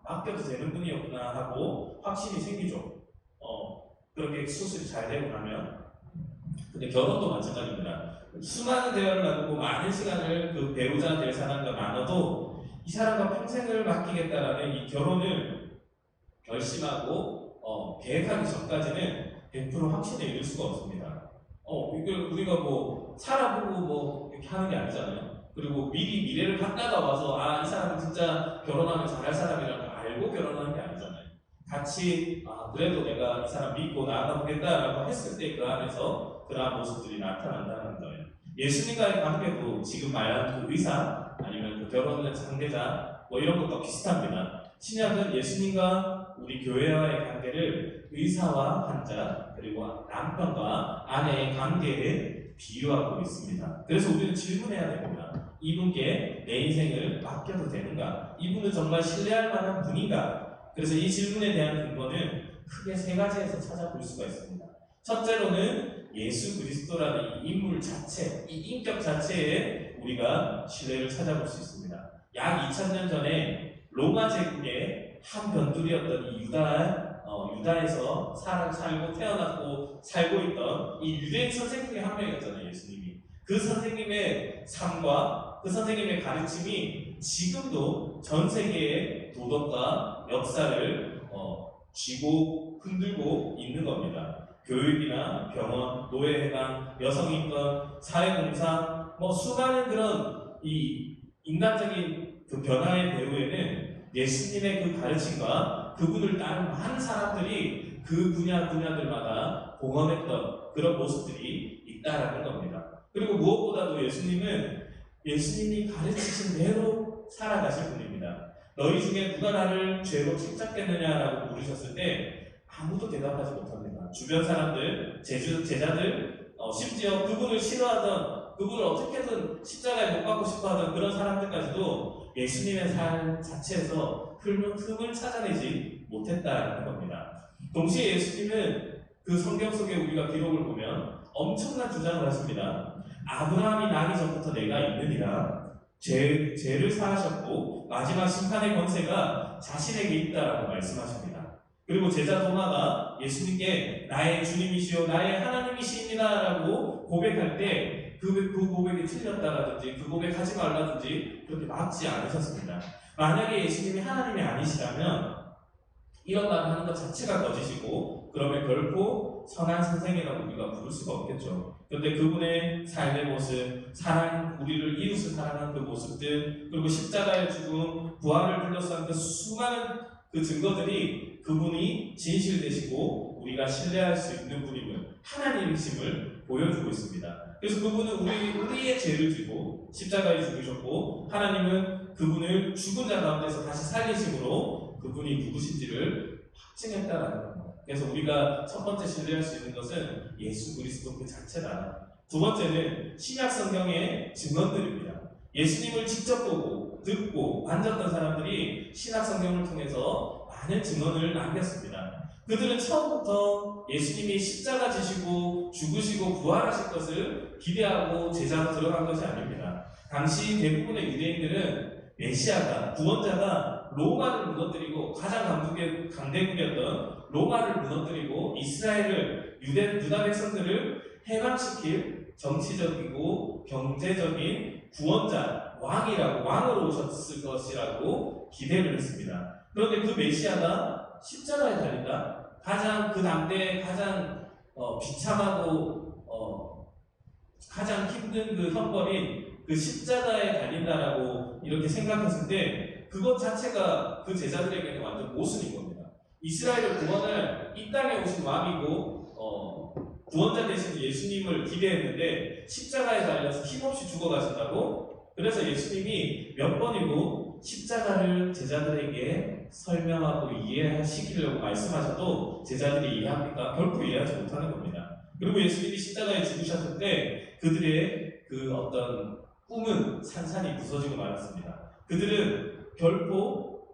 맡겨도 되는 분이었구나 하고 확신이 생기죠. 그렇게 수술이 잘 되고 나면. 근데 결혼도 마찬가지입니다. 수많은 대화를 나누고 많은 시간을 그 배우자 될 사람과 나눠도 이 사람과 평생을 맡기겠다라는 이 결혼을 결심하고 계획하기 전까지는 100% 확신에 이를 수가 없습니다. 이걸 우리가 살아보고 이렇게 하는 게 아니잖아요. 그리고 미리 미래를 봤다가 와서 이 사람은 진짜 결혼하면 잘할 사람이라는 걸 알고 결혼하는 게 아니잖아요. 같이 그래도 내가 이 사람 믿고 나아가보겠다라고 했을 때 그 안에서 그러한 모습들이 나타난다는 거예요. 예수님과의 관계도 지금 말한 그 의사 아니면 그 결혼의 상대자 이런 것도 비슷합니다. 신약은 예수님과 우리 교회와의 관계를 의사와 환자 그리고 남편과 아내의 관계에 비유하고 있습니다. 그래서 우리는 질문해야 됩니다. 이분께 내 인생을 맡겨도 되는가? 이분은 정말 신뢰할 만한 분인가? 그래서 이 질문에 대한 근거는 크게 세 가지에서 찾아볼 수가 있습니다. 첫째로는 예수 그리스도라는 이 인물 자체, 이 인격 자체에 우리가 신뢰를 찾아볼 수 있습니다. 약 2000년 전에 로마 제국의 한 변두리였던 이 유다에서 살고 태어났고 살고 있던 이 유대인 선생님이 한 명이었잖아요, 예수님이. 그 선생님의 삶과 그 선생님의 가르침이 지금도 전 세계의 도덕과 역사를 쥐고 흔들고 있는 겁니다. 교육이나 병원, 노예해방, 여성인권, 사회공사, 수많은 그런 이 인간적인 그 변화의 배후에는 예수님의 그 가르침과 그분을 따른 많은 사람들이 그 분야들마다 공헌했던 그런 모습들이 있다라는 겁니다. 그리고 무엇보다도 예수님이 가르치신 대로 살아가실 분입니다. 너희 중에 누가 나를 죄로 책잡겠느냐라고 물으셨을 때 아무도 대답하지 못합니다. 주변 사람들, 제자들, 심지어 그분을 싫어하던 그분을 어떻게든 십자가에 못 박고 싶어하던 그런 사람들까지도 예수님의 삶 자체에서 흠을 찾아내지 못했다는 겁니다. 동시에 예수님은 그 성경 속에 우리가 기록을 보면 엄청난 주장을 하십니다. 아브라함이 나기 전부터 내가 있느니라. 죄를 사하셨고 마지막 심판의 권세가 자신에게 있다라고 말씀하십니다. 그리고 제자 도마가 예수님께 나의 주님이시오 나의 하나님이시입니다라고 고백할 때 그 고백이 틀렸다라든지 그 고백하지 말라든지 그렇게 막지 않으셨습니다. 만약에 예수님이 하나님이 아니시라면 이런 말을 하는 것 자체가 거짓이고 그러면 결코 선한 선생이라고 우리가 부를 수가 없겠죠. 그런데 그분의 삶의 모습, 우리를 이웃을 사랑하는 그 모습들, 그리고 십자가의 죽음, 부활을 둘러싼 그 수많은 그 증거들이 그분이 진실되시고 우리가 신뢰할 수 있는 분임을, 하나님이심을 보여주고 있습니다. 그래서 그분은 우리의 죄를 지고 십자가에 죽으셨고 하나님은 그분을 죽은 자 가운데서 다시 살리심으로 그분이 누구신지를 확증했다라는 겁니다. 그래서 우리가 첫 번째 신뢰할 수 있는 것은 예수 그리스도 그 자체다. 두 번째는 신약 성경의 증언들입니다. 예수님을 직접 보고 듣고 만졌던 사람들이 신약 성경을 통해서 많은 증언을 남겼습니다. 그들은 처음부터 예수님이 십자가 지시고 죽으시고 부활하실 것을 기대하고 제자로 들어간 것이 아닙니다. 당시 대부분의 유대인들은 메시아가, 구원자가 로마를 무너뜨리고 가장 강대국이었던 로마를 무너뜨리고 이스라엘을 유다 백성들을 해방시킬 정치적이고 경제적인 구원자, 왕으로 오셨을 것이라고 기대를 했습니다. 그런데 그 메시아가 십자가에 달린다? 그 당대에 가장 비참하고 가장 힘든 그 형벌인 그 십자가에 달린다라고 이렇게 생각했을 때 그것 자체가 그 제자들에게는 완전 모순인 겁니다. 이스라엘을 구원할 이 땅에 오신 왕이고 구원자 되신 예수님을 기대했는데 십자가에 달려서 힘없이 죽어가신다고? 그래서 예수님이 몇 번이고 십자가를 제자들에게 설명하고 이해하시키려고 말씀하셔도 제자들이 이해합니까? 결코 이해하지 못하는 겁니다. 그리고 예수님이 십자가에 죽으셨을 때 그들의 그 어떤 꿈은 산산이 부서지고 말았습니다. 그들은 결코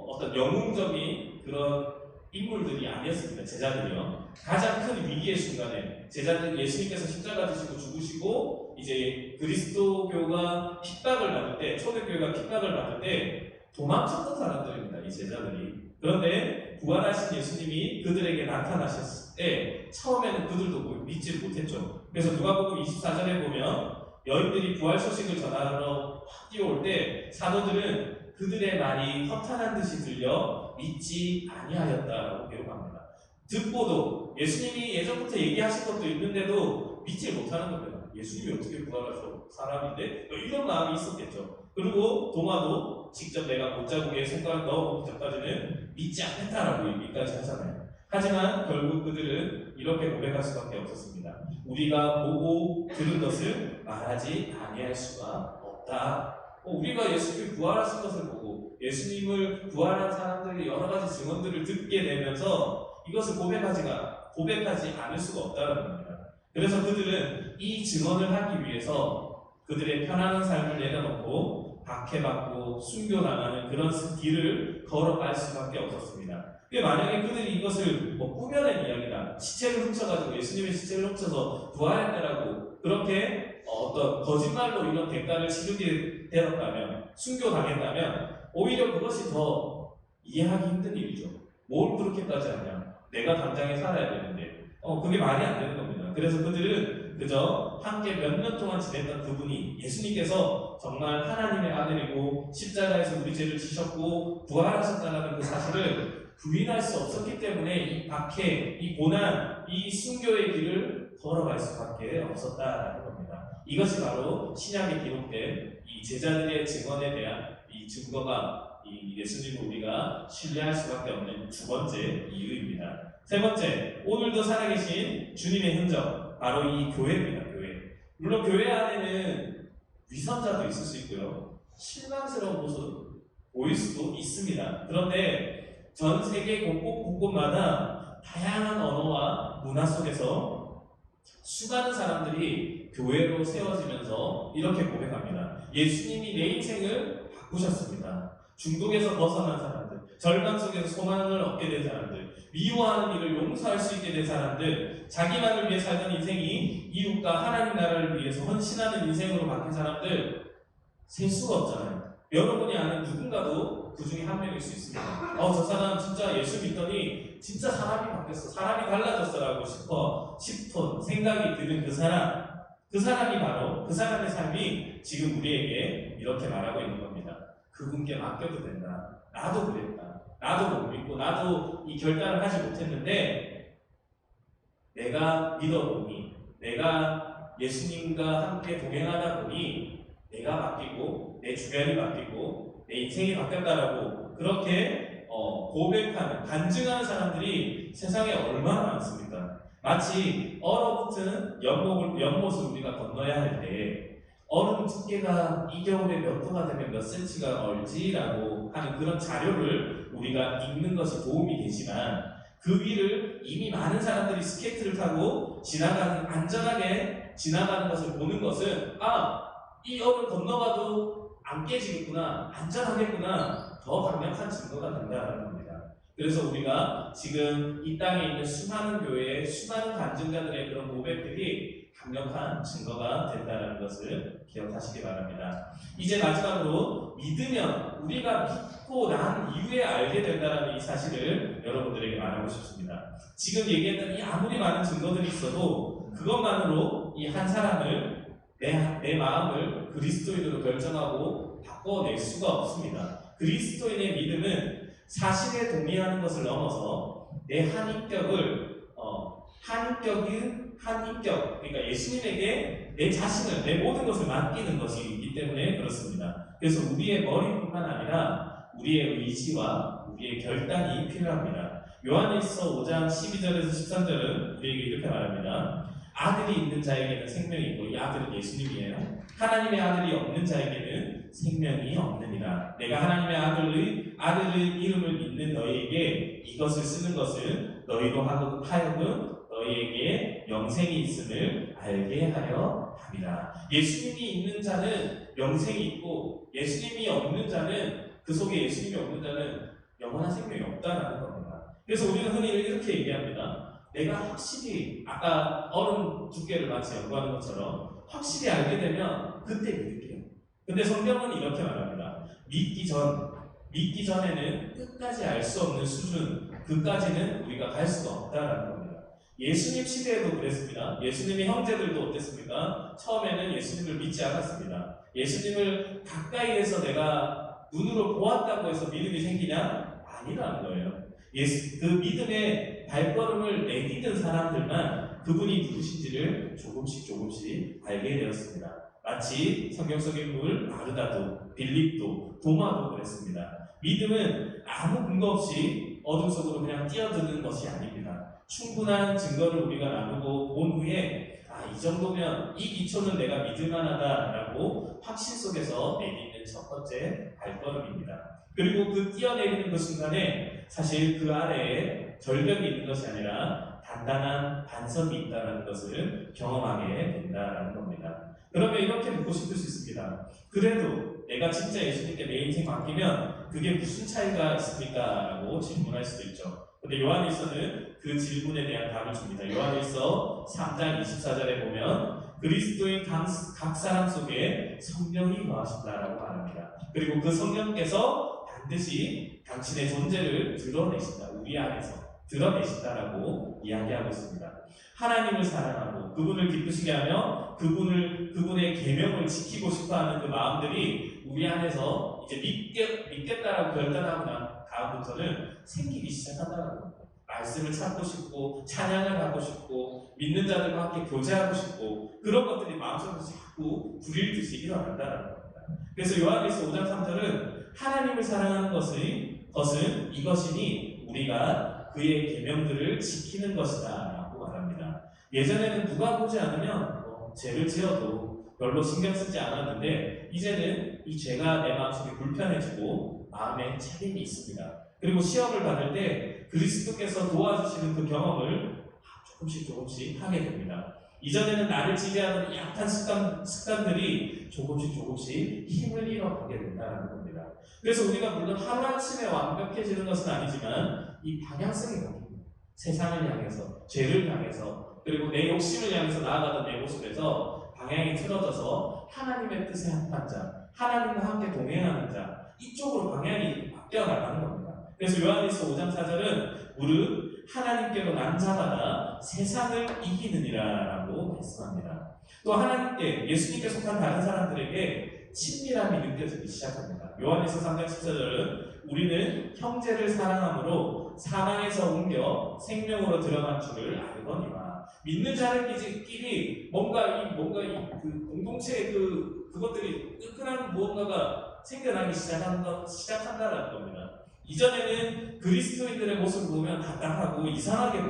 어떤 영웅적인 그런 인물들이 아니었습니다. 제자들이요. 가장 큰 위기의 순간에 제자들 예수님께서 십자가 지시고 죽으시고 이제 그리스도교가 핍박을 받을 때, 초대교회가 핍박을 받을 때 도망쳤던 사람들입니다. 이 제자들이. 그런데 부활하신 예수님이 그들에게 나타나셨을 때 처음에는 그들도 믿지 못했죠. 그래서 누가복음 24절에 보면 여인들이 부활 소식을 전하러 뛰어올 때 사도들은 그들의 말이 허탄한 듯이 들려 믿지 아니하였다라고 기록합니다. 듣고도 예수님이 예전부터 얘기하신 것도 있는데도 믿지 못하는 겁니다. 예수님이 어떻게 부활하셔? 사람인데? 이런 마음이 있었겠죠. 그리고 도마도 직접 내가 못자국에 손가락 넣어보기 전까지는 믿지 않겠다라고 얘기까지 하잖아요. 하지만 결국 그들은 이렇게 고백할 수밖에 없었습니다. 우리가 보고 들은 것을 말하지 아니할 수가 없다. 우리가 예수님이 부활하신 것을 보고 예수님을 부활한 사람들의 여러 가지 증언들을 듣게 되면서 이것을 고백하지 않을 수가 없다는 겁니다. 그래서 그들은 이 증언을 하기 위해서 그들의 편안한 삶을 내려놓고 박해받고 순교당하는 그런 길을 걸어갈 수밖에 없었습니다. 만약에 그들이 이것을 꾸며낸 이야기다, 시체를 훔쳐가지고 예수님의 시체를 훔쳐서 부활했다라고 그렇게 어떤 거짓말로 이런 대가를 치르게 되었다면, 순교당했다면 오히려 그것이 더 이해하기 힘든 일이죠. 뭘 그렇게까지 하냐? 내가 당장에 살아야 되는데 그게 말이 안 되는 겁니다. 그래서 그들은 그저 함께 몇 년 동안 지냈던 그분이 예수님께서 정말 하나님의 아들이고 십자가에서 우리 죄를 지셨고 부활하셨다는 그 사실을 부인할 수 없었기 때문에 이 박해, 이 고난, 이 순교의 길을 걸어갈 수밖에 없었다는 겁니다. 이것이 바로 신약에 기록된 이 제자들의 증언에 대한 이 증거가 이 예수님을 우리가 신뢰할 수밖에 없는 두 번째 이유입니다. 세 번째, 오늘도 살아계신 주님의 흔적, 바로 이 교회입니다. 교회. 물론 교회 안에는 위선자도 있을 수 있고요, 실망스러운 모습 보일 수도 있습니다. 그런데 전 세계 곳곳마다 다양한 언어와 문화 속에서 수많은 사람들이 교회로 세워지면서 이렇게 고백합니다. 예수님이 내 인생을 바꾸셨습니다. 중독에서 벗어난 사람들, 절망 속에서 소망을 얻게 된 사람들, 미워하는 일을 용서할 수 있게 된 사람들, 자기만을 위해 살던 인생이 이웃과 하나님 나라를 위해서 헌신하는 인생으로 바뀐 사람들 셀 수가 없잖아요. 여러분이 아는 누군가도 그 중에 한 명일 수 있습니다. 저 사람 진짜 예수 믿더니 진짜 사람이 바뀌었어, 사람이 달라졌어라고 싶은 생각이 드는 그 사람이 바로 그 사람의 삶이 지금 우리에게 이렇게 말하고 있는 겁니다. 그분께 맡겨도 된다. 나도 그랬다. 나도 못 믿고 나도 이 결단을 하지 못했는데 내가 믿어보니, 내가 예수님과 함께 동행하다 보니 내가 바뀌고 내 주변이 바뀌고 내 인생이 바뀌었다라고 그렇게 고백하는, 간증하는 사람들이 세상에 얼마나 많습니까? 마치 얼어붙은 연못을 우리가 건너야 할 때 얼음 두께가 이 겨울에 몇 도가 되면 몇 센치가 얼지라고 하는 그런 자료를 우리가 읽는 것이 도움이 되지만 그 위를 이미 많은 사람들이 스케이트를 타고 안전하게 지나가는 것을 보는 것은 이 얼음 건너가도 안 깨지겠구나, 안전하겠구나, 더 강력한 증거가 된다는 겁니다. 그래서 우리가 지금 이 땅에 있는 수많은 교회의 수많은 간증자들의 그런 고백들이 강력한 증거가 된다는 것을 기억하시기 바랍니다. 이제 마지막으로 믿으면 우리가 믿고 난 이후에 알게 된다는 이 사실을 여러분들에게 말하고 싶습니다. 지금 얘기했던 이 아무리 많은 증거들이 있어도 그것만으로 이 한 사람을 내 마음을 그리스도인으로 결정하고 바꿔낼 수가 없습니다. 그리스도인의 믿음은 사실에 동의하는 것을 넘어서 내 한 인격, 그러니까 예수님에게 내 자신을, 내 모든 것을 맡기는 것이기 때문에 그렇습니다. 그래서 우리의 머리뿐만 아니라 우리의 의지와 우리의 결단이 필요합니다. 요한일서 5장 12절에서 13절은 우리에게 이렇게 말합니다. 아들이 있는 자에게는 생명이 있고 이 아들은 예수님이에요. 하나님의 아들이 없는 자에게는 생명이 없느니라. 내가 하나님의 아들의 이름을 믿는 너희에게 이것을 쓰는 것은 너희로 하여금 너희에게 영생이 있음을 알게 하려 합니다. 예수님이 있는 자는 영생이 있고 예수님이 없는 자는, 그 속에 예수님이 없는 자는 영원한 생명이 없다라는 겁니다. 그래서 우리는 흔히 이렇게 얘기합니다. 내가 확실히 아까 얼음 두께를 마치 연구하는 것처럼 확실히 알게 되면 그때 믿을게요. 근데 성경은 이렇게 말합니다. 믿기 전에는 끝까지 알 수 없는 수준, 그까지는 우리가 갈 수가 없다라는 겁니다. 예수님 시대에도 그랬습니다. 예수님의 형제들도 어땠습니까? 처음에는 예수님을 믿지 않았습니다. 예수님을 가까이에서 내가 눈으로 보았다고 해서 믿음이 생기냐? 아니라는 거예요. 그 믿음의 발걸음을 내딛는 사람들만 그분이 누구신지를 조금씩 알게 되었습니다. 마치 성경 속 인물 마르다도, 빌립도, 도마도 그랬습니다. 믿음은 아무 근거 없이 어둠 속으로 그냥 뛰어드는 것이 아닙니다. 충분한 증거를 우리가 나누고 본 후에 이 정도면 이 기초는 내가 믿을만하다라고 확신 속에서 내딛는 첫 번째 발걸음입니다. 그리고 그 뛰어내리는 그 순간에 사실 그 아래에 절벽이 있는 것이 아니라 단단한 반석이 있다는 것을 경험하게 된다는 겁니다. 그러면 이렇게 묻고 싶을 수 있습니다. 그래도 내가 진짜 예수님께 내 인생 맡기면 그게 무슨 차이가 있습니까? 라고 질문할 수도 있죠. 근데 요한일서는 그 질문에 대한 답을 줍니다. 요한일서 3장 24절에 보면 그리스도인 각 사람 속에 성령이 거하신다라고 말합니다. 그리고 그 성령께서 반드시 당신의 존재를 드러내신다. 우리 안에서 드러내신다라고 이야기하고 있습니다. 하나님을 사랑하고 그분을 기쁘시게 하며 그분의 계명을 지키고 싶어하는 그 마음들이 우리 안에서 이제 믿겠다라고 결단하고 난 다음부터는 생기기 시작한다는 겁니다. 말씀을 찾고 싶고 찬양을 하고 싶고 믿는 자들과 함께 교제하고 싶고 그런 것들이 마음속에서 자꾸 불일 듯이 일어난다는 겁니다. 그래서 요한일서 5장 3절은 하나님을 사랑하는 것은 이것이니 우리가 그의 계명들을 지키는 것이다 라고 말합니다. 예전에는 누가 보지 않으면 죄를 지어도 별로 신경 쓰지 않았는데 이제는 이 죄가 내 마음속에 불편해지고 마음에 책임이 있습니다. 그리고 시험을 받을 때 그리스도께서 도와주시는 그 경험을 조금씩 하게 됩니다. 이전에는 나를 지배하는 약한 습관들이 조금씩 힘을 잃어가게 된다는 겁니다. 그래서 우리가 물론 하루아침에 완벽해지는 것은 아니지만 이 방향성이 바뀝니다. 세상을 향해서, 죄를 향해서, 그리고 내 욕심을 향해서 나아가던 내 모습에서 방향이 틀어져서 하나님의 뜻에 합한 자, 하나님과 함께 동행하는 자, 이쪽으로 방향이 바뀌어 나가는 겁니다. 그래서 요한일서 5장 4절은 무릇 하나님께로 난 자마다 세상을 이기느니라 라고 말씀합니다. 또 하나님께, 예수님께 속한 다른 사람들에게 친밀함이 느껴지기 시작합니다. 요한일서 3장 14절은 우리는 형제를 사랑함으로 사망에서 옮겨 생명으로 들어간 줄을 알거니와. 믿는 자들끼리 뭔가 이 공동체의 그것들이 끈끈한 무언가가 생겨나기 시작한다는 겁니다. 이전에는 그리스도인들의 모습을 보면 답답하고 이상하게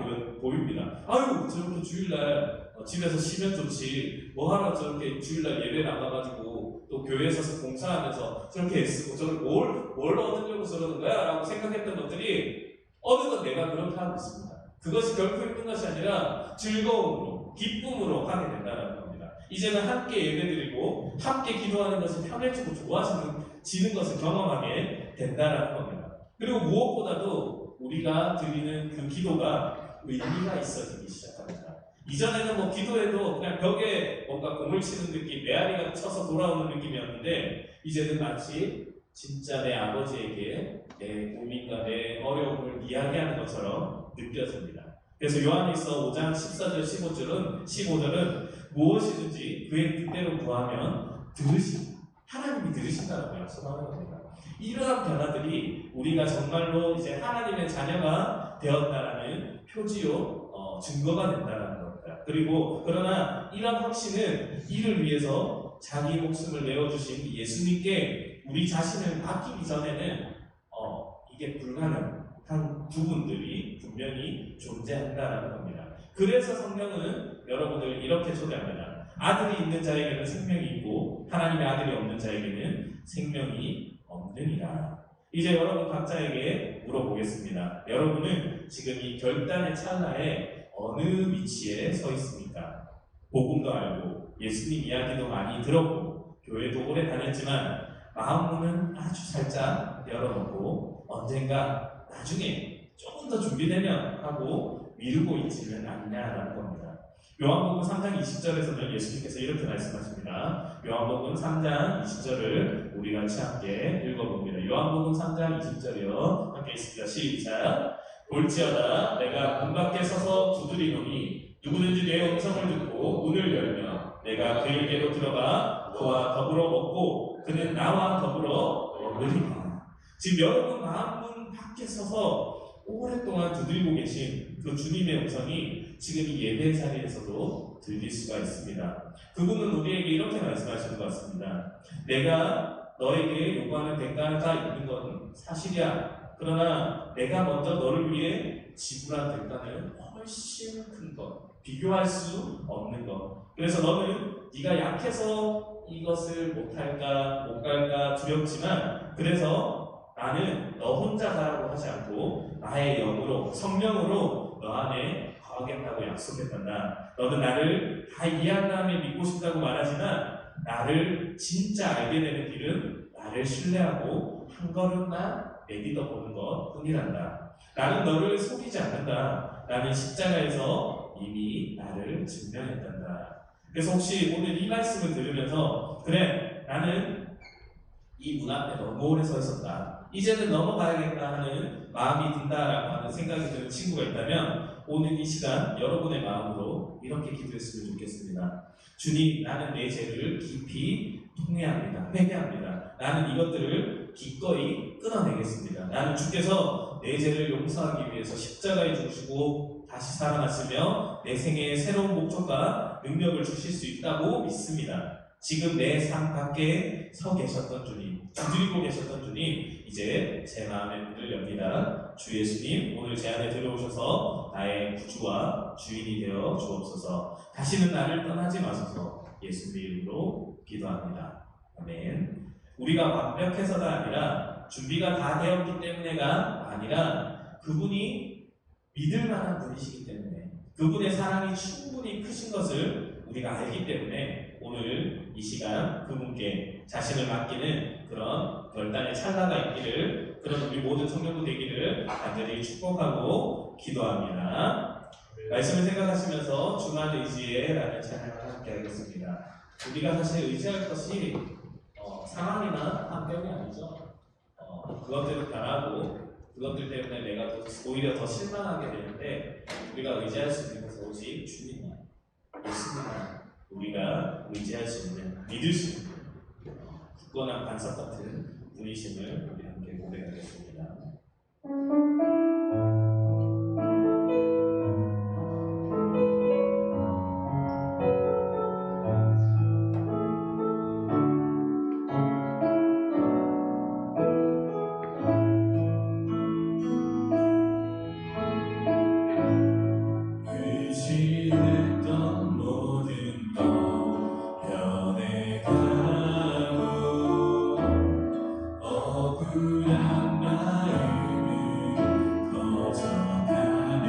보입니다. 아유, 저렇게 주일날 집에서 쉬면 좋지, 뭐하러 저렇게 주일날 예배 나가가지고 또 교회에서 공사하면서 저렇게 애쓰고 저를 뭘 얻으려고 저러는 거야? 라고 생각했던 것들이 어느덧 내가 그렇게 하고 있습니다. 그것이 결코 힘든 것이 아니라 즐거움으로, 기쁨으로 하게 된다는 겁니다. 이제는 함께 예배드리고 함께 기도하는 것이 편해지고 좋아지는 것을 경험하게 된다는 겁니다. 그리고 무엇보다도 우리가 드리는 그 기도가 의미가 있어지기 시작합니다. 이전에는 뭐 기도해도 그냥 벽에 뭔가 공을 치는 느낌, 메아리가 쳐서 돌아오는 느낌이었는데 이제는 마치 진짜 내 아버지에게 내 고민과 내 어려움을 이야기하는 것처럼 느껴집니다. 그래서 요한일서 5장 14절 15절은 무엇이든지 그의 뜻대로 구하면 들으신다. 하나님이 들으신다고 약속하는 겁니다. 이러한 변화들이 우리가 정말로 이제 하나님의 자녀가 되었다라는 표지요, 증거가 된다는 겁니다. 그리고 그러나 이런 확신은 이를 위해서 자기 목숨을 내어주신 예수님께 우리 자신을 맡기기 전에는 이게 불가능한 부분들이 분명히 존재한다는 겁니다. 그래서 성경은 여러분을 이렇게 초대합니다. 아들이 있는 자에게는 생명이 있고 하나님의 아들이 없는 자에게는 생명이 없느니라. 이제 여러분 각자에게 물어보겠습니다. 여러분은 지금 이 결단의 찰나에 어느 위치에 서 있습니까? 복음도 알고 예수님 이야기도 많이 들었고 교회도 오래 다녔지만 마음문은 아주 살짝 열어놓고 언젠가 나중에 조금 더 준비되면 하고 미루고 있지는 않냐라는 겁니다. 요한복음 3장 20절에서는 예수님께서 이렇게 말씀하십니다. 요한복음 3장 20절을 우리 같이 함께 읽어봅니다. 요한복음 3장 20절이요. 함께 있습니다. 시작. 볼지어다 내가 문 밖에 서서 두드리노니 누구든지 내 음성을 듣고 문을 열면 내가 그에게로 들어가 그와 더불어 먹고 그는 나와 더불어 먹으리라. 지금 여러분 마음문 밖에 서서 오랫동안 두드리고 계신 그 주님의 음성이 지금 이 예배 자리에서도 들릴 수가 있습니다. 그분은 우리에게 이렇게 말씀하시는 것 같습니다. 내가 너에게 요구하는 대가가 있는 건 사실이야. 그러나 내가 먼저 너를 위해 지불한 대가는 훨씬 큰 것, 비교할 수 없는 것. 그래서 너는 네가 약해서 이것을 못할까 두렵지만 그래서 나는 너 혼자 가라고 하지 않고 나의 영으로, 성령으로 너 안에 거하겠다고 약속했단다. 너는 나를 다 이해한 다음에 믿고 싶다고 말하지만 나를 진짜 알게 되는 길은 나를 신뢰하고 한 걸음만 내딛어 보는 것 뿐이란다. 나는 너를 속이지 않는다. 나는 십자가에서 이미 나를 증명했단다. 그래서 혹시 오늘 이 말씀을 들으면서 그래 나는 이 문 앞에 너무 오래 서 있었다. 이제는 넘어가야겠다 하는 마음이 든다라고 하는 생각이 드는 친구가 있다면 오늘 이 시간 여러분의 마음으로 이렇게 기도했으면 좋겠습니다. 주님, 나는 내 죄를 깊이 통회합니다. 회개합니다. 나는 이것들을 기꺼이 끊어내겠습니다. 나는 주께서 내 죄를 용서하기 위해서 십자가에 죽으시고 다시 살아났으며 내 생애에 새로운 목적과 능력을 주실 수 있다고 믿습니다. 지금 내 삶 밖에 서 계셨던 주님, 두드리고 계셨던 주님, 이제 제 마음의 문을 엽니다. 주 예수님, 오늘 제 안에 들어오셔서 나의 구주와 주인이 되어 주옵소서. 다시는 나를 떠나지 마소서. 예수님의 이름으로 기도합니다. 아멘. 우리가 완벽해서가 아니라 준비가 다 되었기 때문에가 아니라 그분이 믿을 만한 분이시기 때문에 그분의 사랑이 충분히 크신 것을 우리가 알기 때문에 오늘 이 시간 그분께 자신을 맡기는 그런 결단의 찰나가 있기를, 그런 우리 모든 성령부 되기를 간절히 축복하고 기도합니다. 말씀을 생각하시면서 주만 의지해라는 찬양을 함께 하겠습니다. 우리가 사실 의지할 것이 상황이나 환경이 아니죠. 그것들을 바라고 그것들 때문에 내가 오히려 더 실망하게 되는데, 우리가 의지할 수 있는 것은 오직 주님만, 예수님만 우리가 의지할 수 있는, 믿을 수 있는 굳건한 반석 같은 분이심을 우리 함께 고백하겠습니다. 의지했던 모든 것 변해가고, 억울한 마음은 커져가네.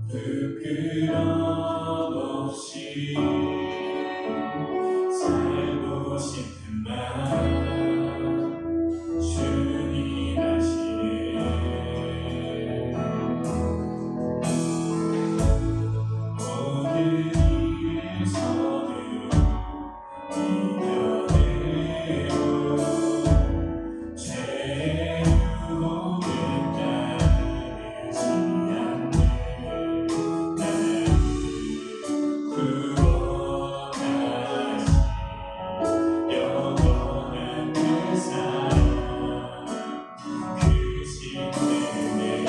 부끄럼 없이 살고 싶은 마음 주님 아시네. 모든 일을 서둘러 이겨내고 죄의 유혹을 따르지 않네. 나를 구원하신 영원한 그 사랑, 그 신님의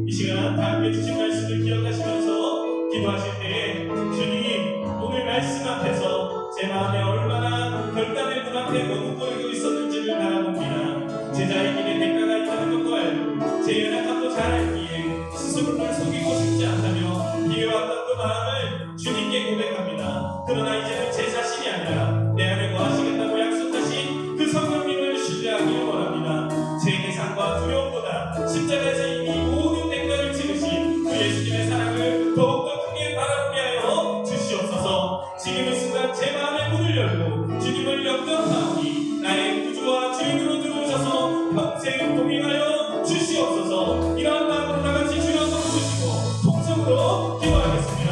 이 시간 함께 주신 말씀을 기억하시면서 기도하실 때에, 주님, 오늘 말씀 앞에서 제 마음에 얼마나 결단의 문 앞에 머뭇거리고 있었는지를 바라봅니다. 제자의 길에 대가가 있다는 것도 알고 제 연약함도 잘 알기에 스스로를 속이고 싶지 않다며 기회왔던 그 마음을 주님께 고백합니다. 그러나 이제는 제 자신이 아니라 내 안에 거하시겠다고 약속하신 그 성령님을 신뢰하기를 원합니다. 제 계산과 두려움보다 십자가에서 이미 모든 대가를 치르신 그 예수님의 사랑을 더욱더 크게 바라보게 하여 주시옵소서. 지금 이 순간 제 마음의 문을 열고 주님을 영접하오니 나의 구주와 주인으로 들어오셔서 평생 동행하여 주시옵소서. 이런 마음으로 다같이 주여 부르시고 통성으로 기도하겠습니다.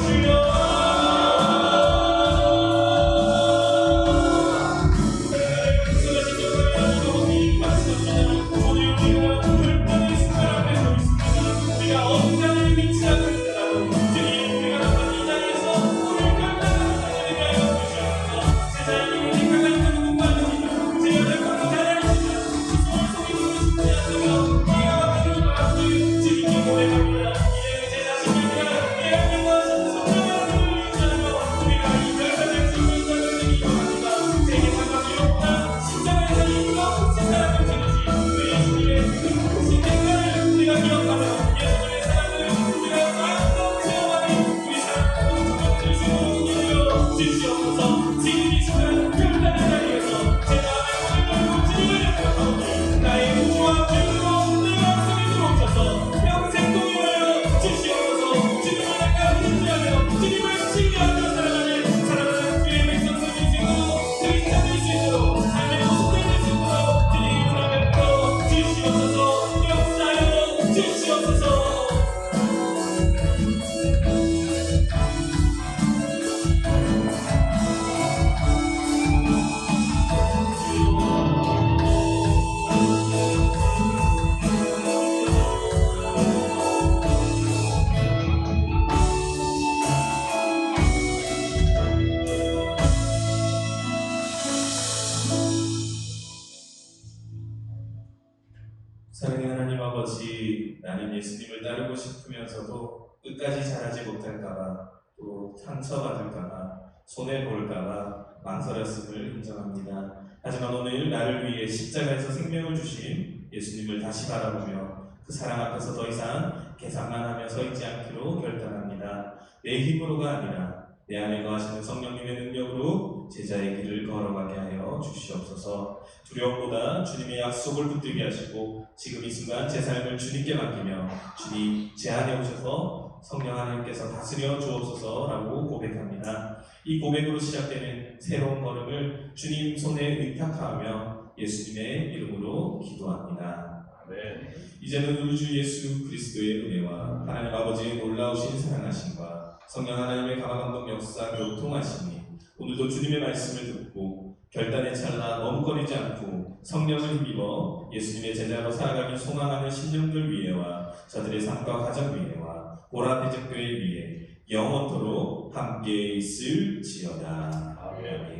주여 오늘 우리가 결단했습니다. 아버지, 나는 예수님을 따르고 싶으면서도 끝까지 잘하지 못할까봐, 또 상처받을까봐, 손해볼까봐 망설였음을 인정합니다. 하지만 오늘 나를 위해 십자가에서 생명을 주신 예수님을 다시 바라보며 그 사랑 앞에서 더 이상 계산만 하며 서 있지 않기로 결단합니다. 내 힘으로가 아니라 내 안에 거하시는 성령님의 능력으로 제자의 길을 걸어가게 하여 주시옵소서. 두려움보다 주님의 약속을 붙들게 하시고 지금 이 순간 제 삶을 주님께 맡기며 주님 제 안에 오셔서 성령 하나님께서 다스려 주옵소서라고 고백합니다. 이 고백으로 시작되는 새로운 걸음을 주님 손에 의탁하며 예수님의 이름으로 기도합니다. 이제는 우리 주 예수 그리스도의 은혜와 하나님 아버지의 놀라우신 사랑하심과 성령 하나님의 감화감동 역사 교통하심이 오늘도 주님의 말씀을 듣고 결단에 찰나 머뭇거리지 않고 성령을 힘입어 예수님의 제자로 살아가길 소망하는 신령들 위에와 저들의 삶과 가정 위에와 보라대적교회 위에 영원토록 함께 있을지어다. 아멘.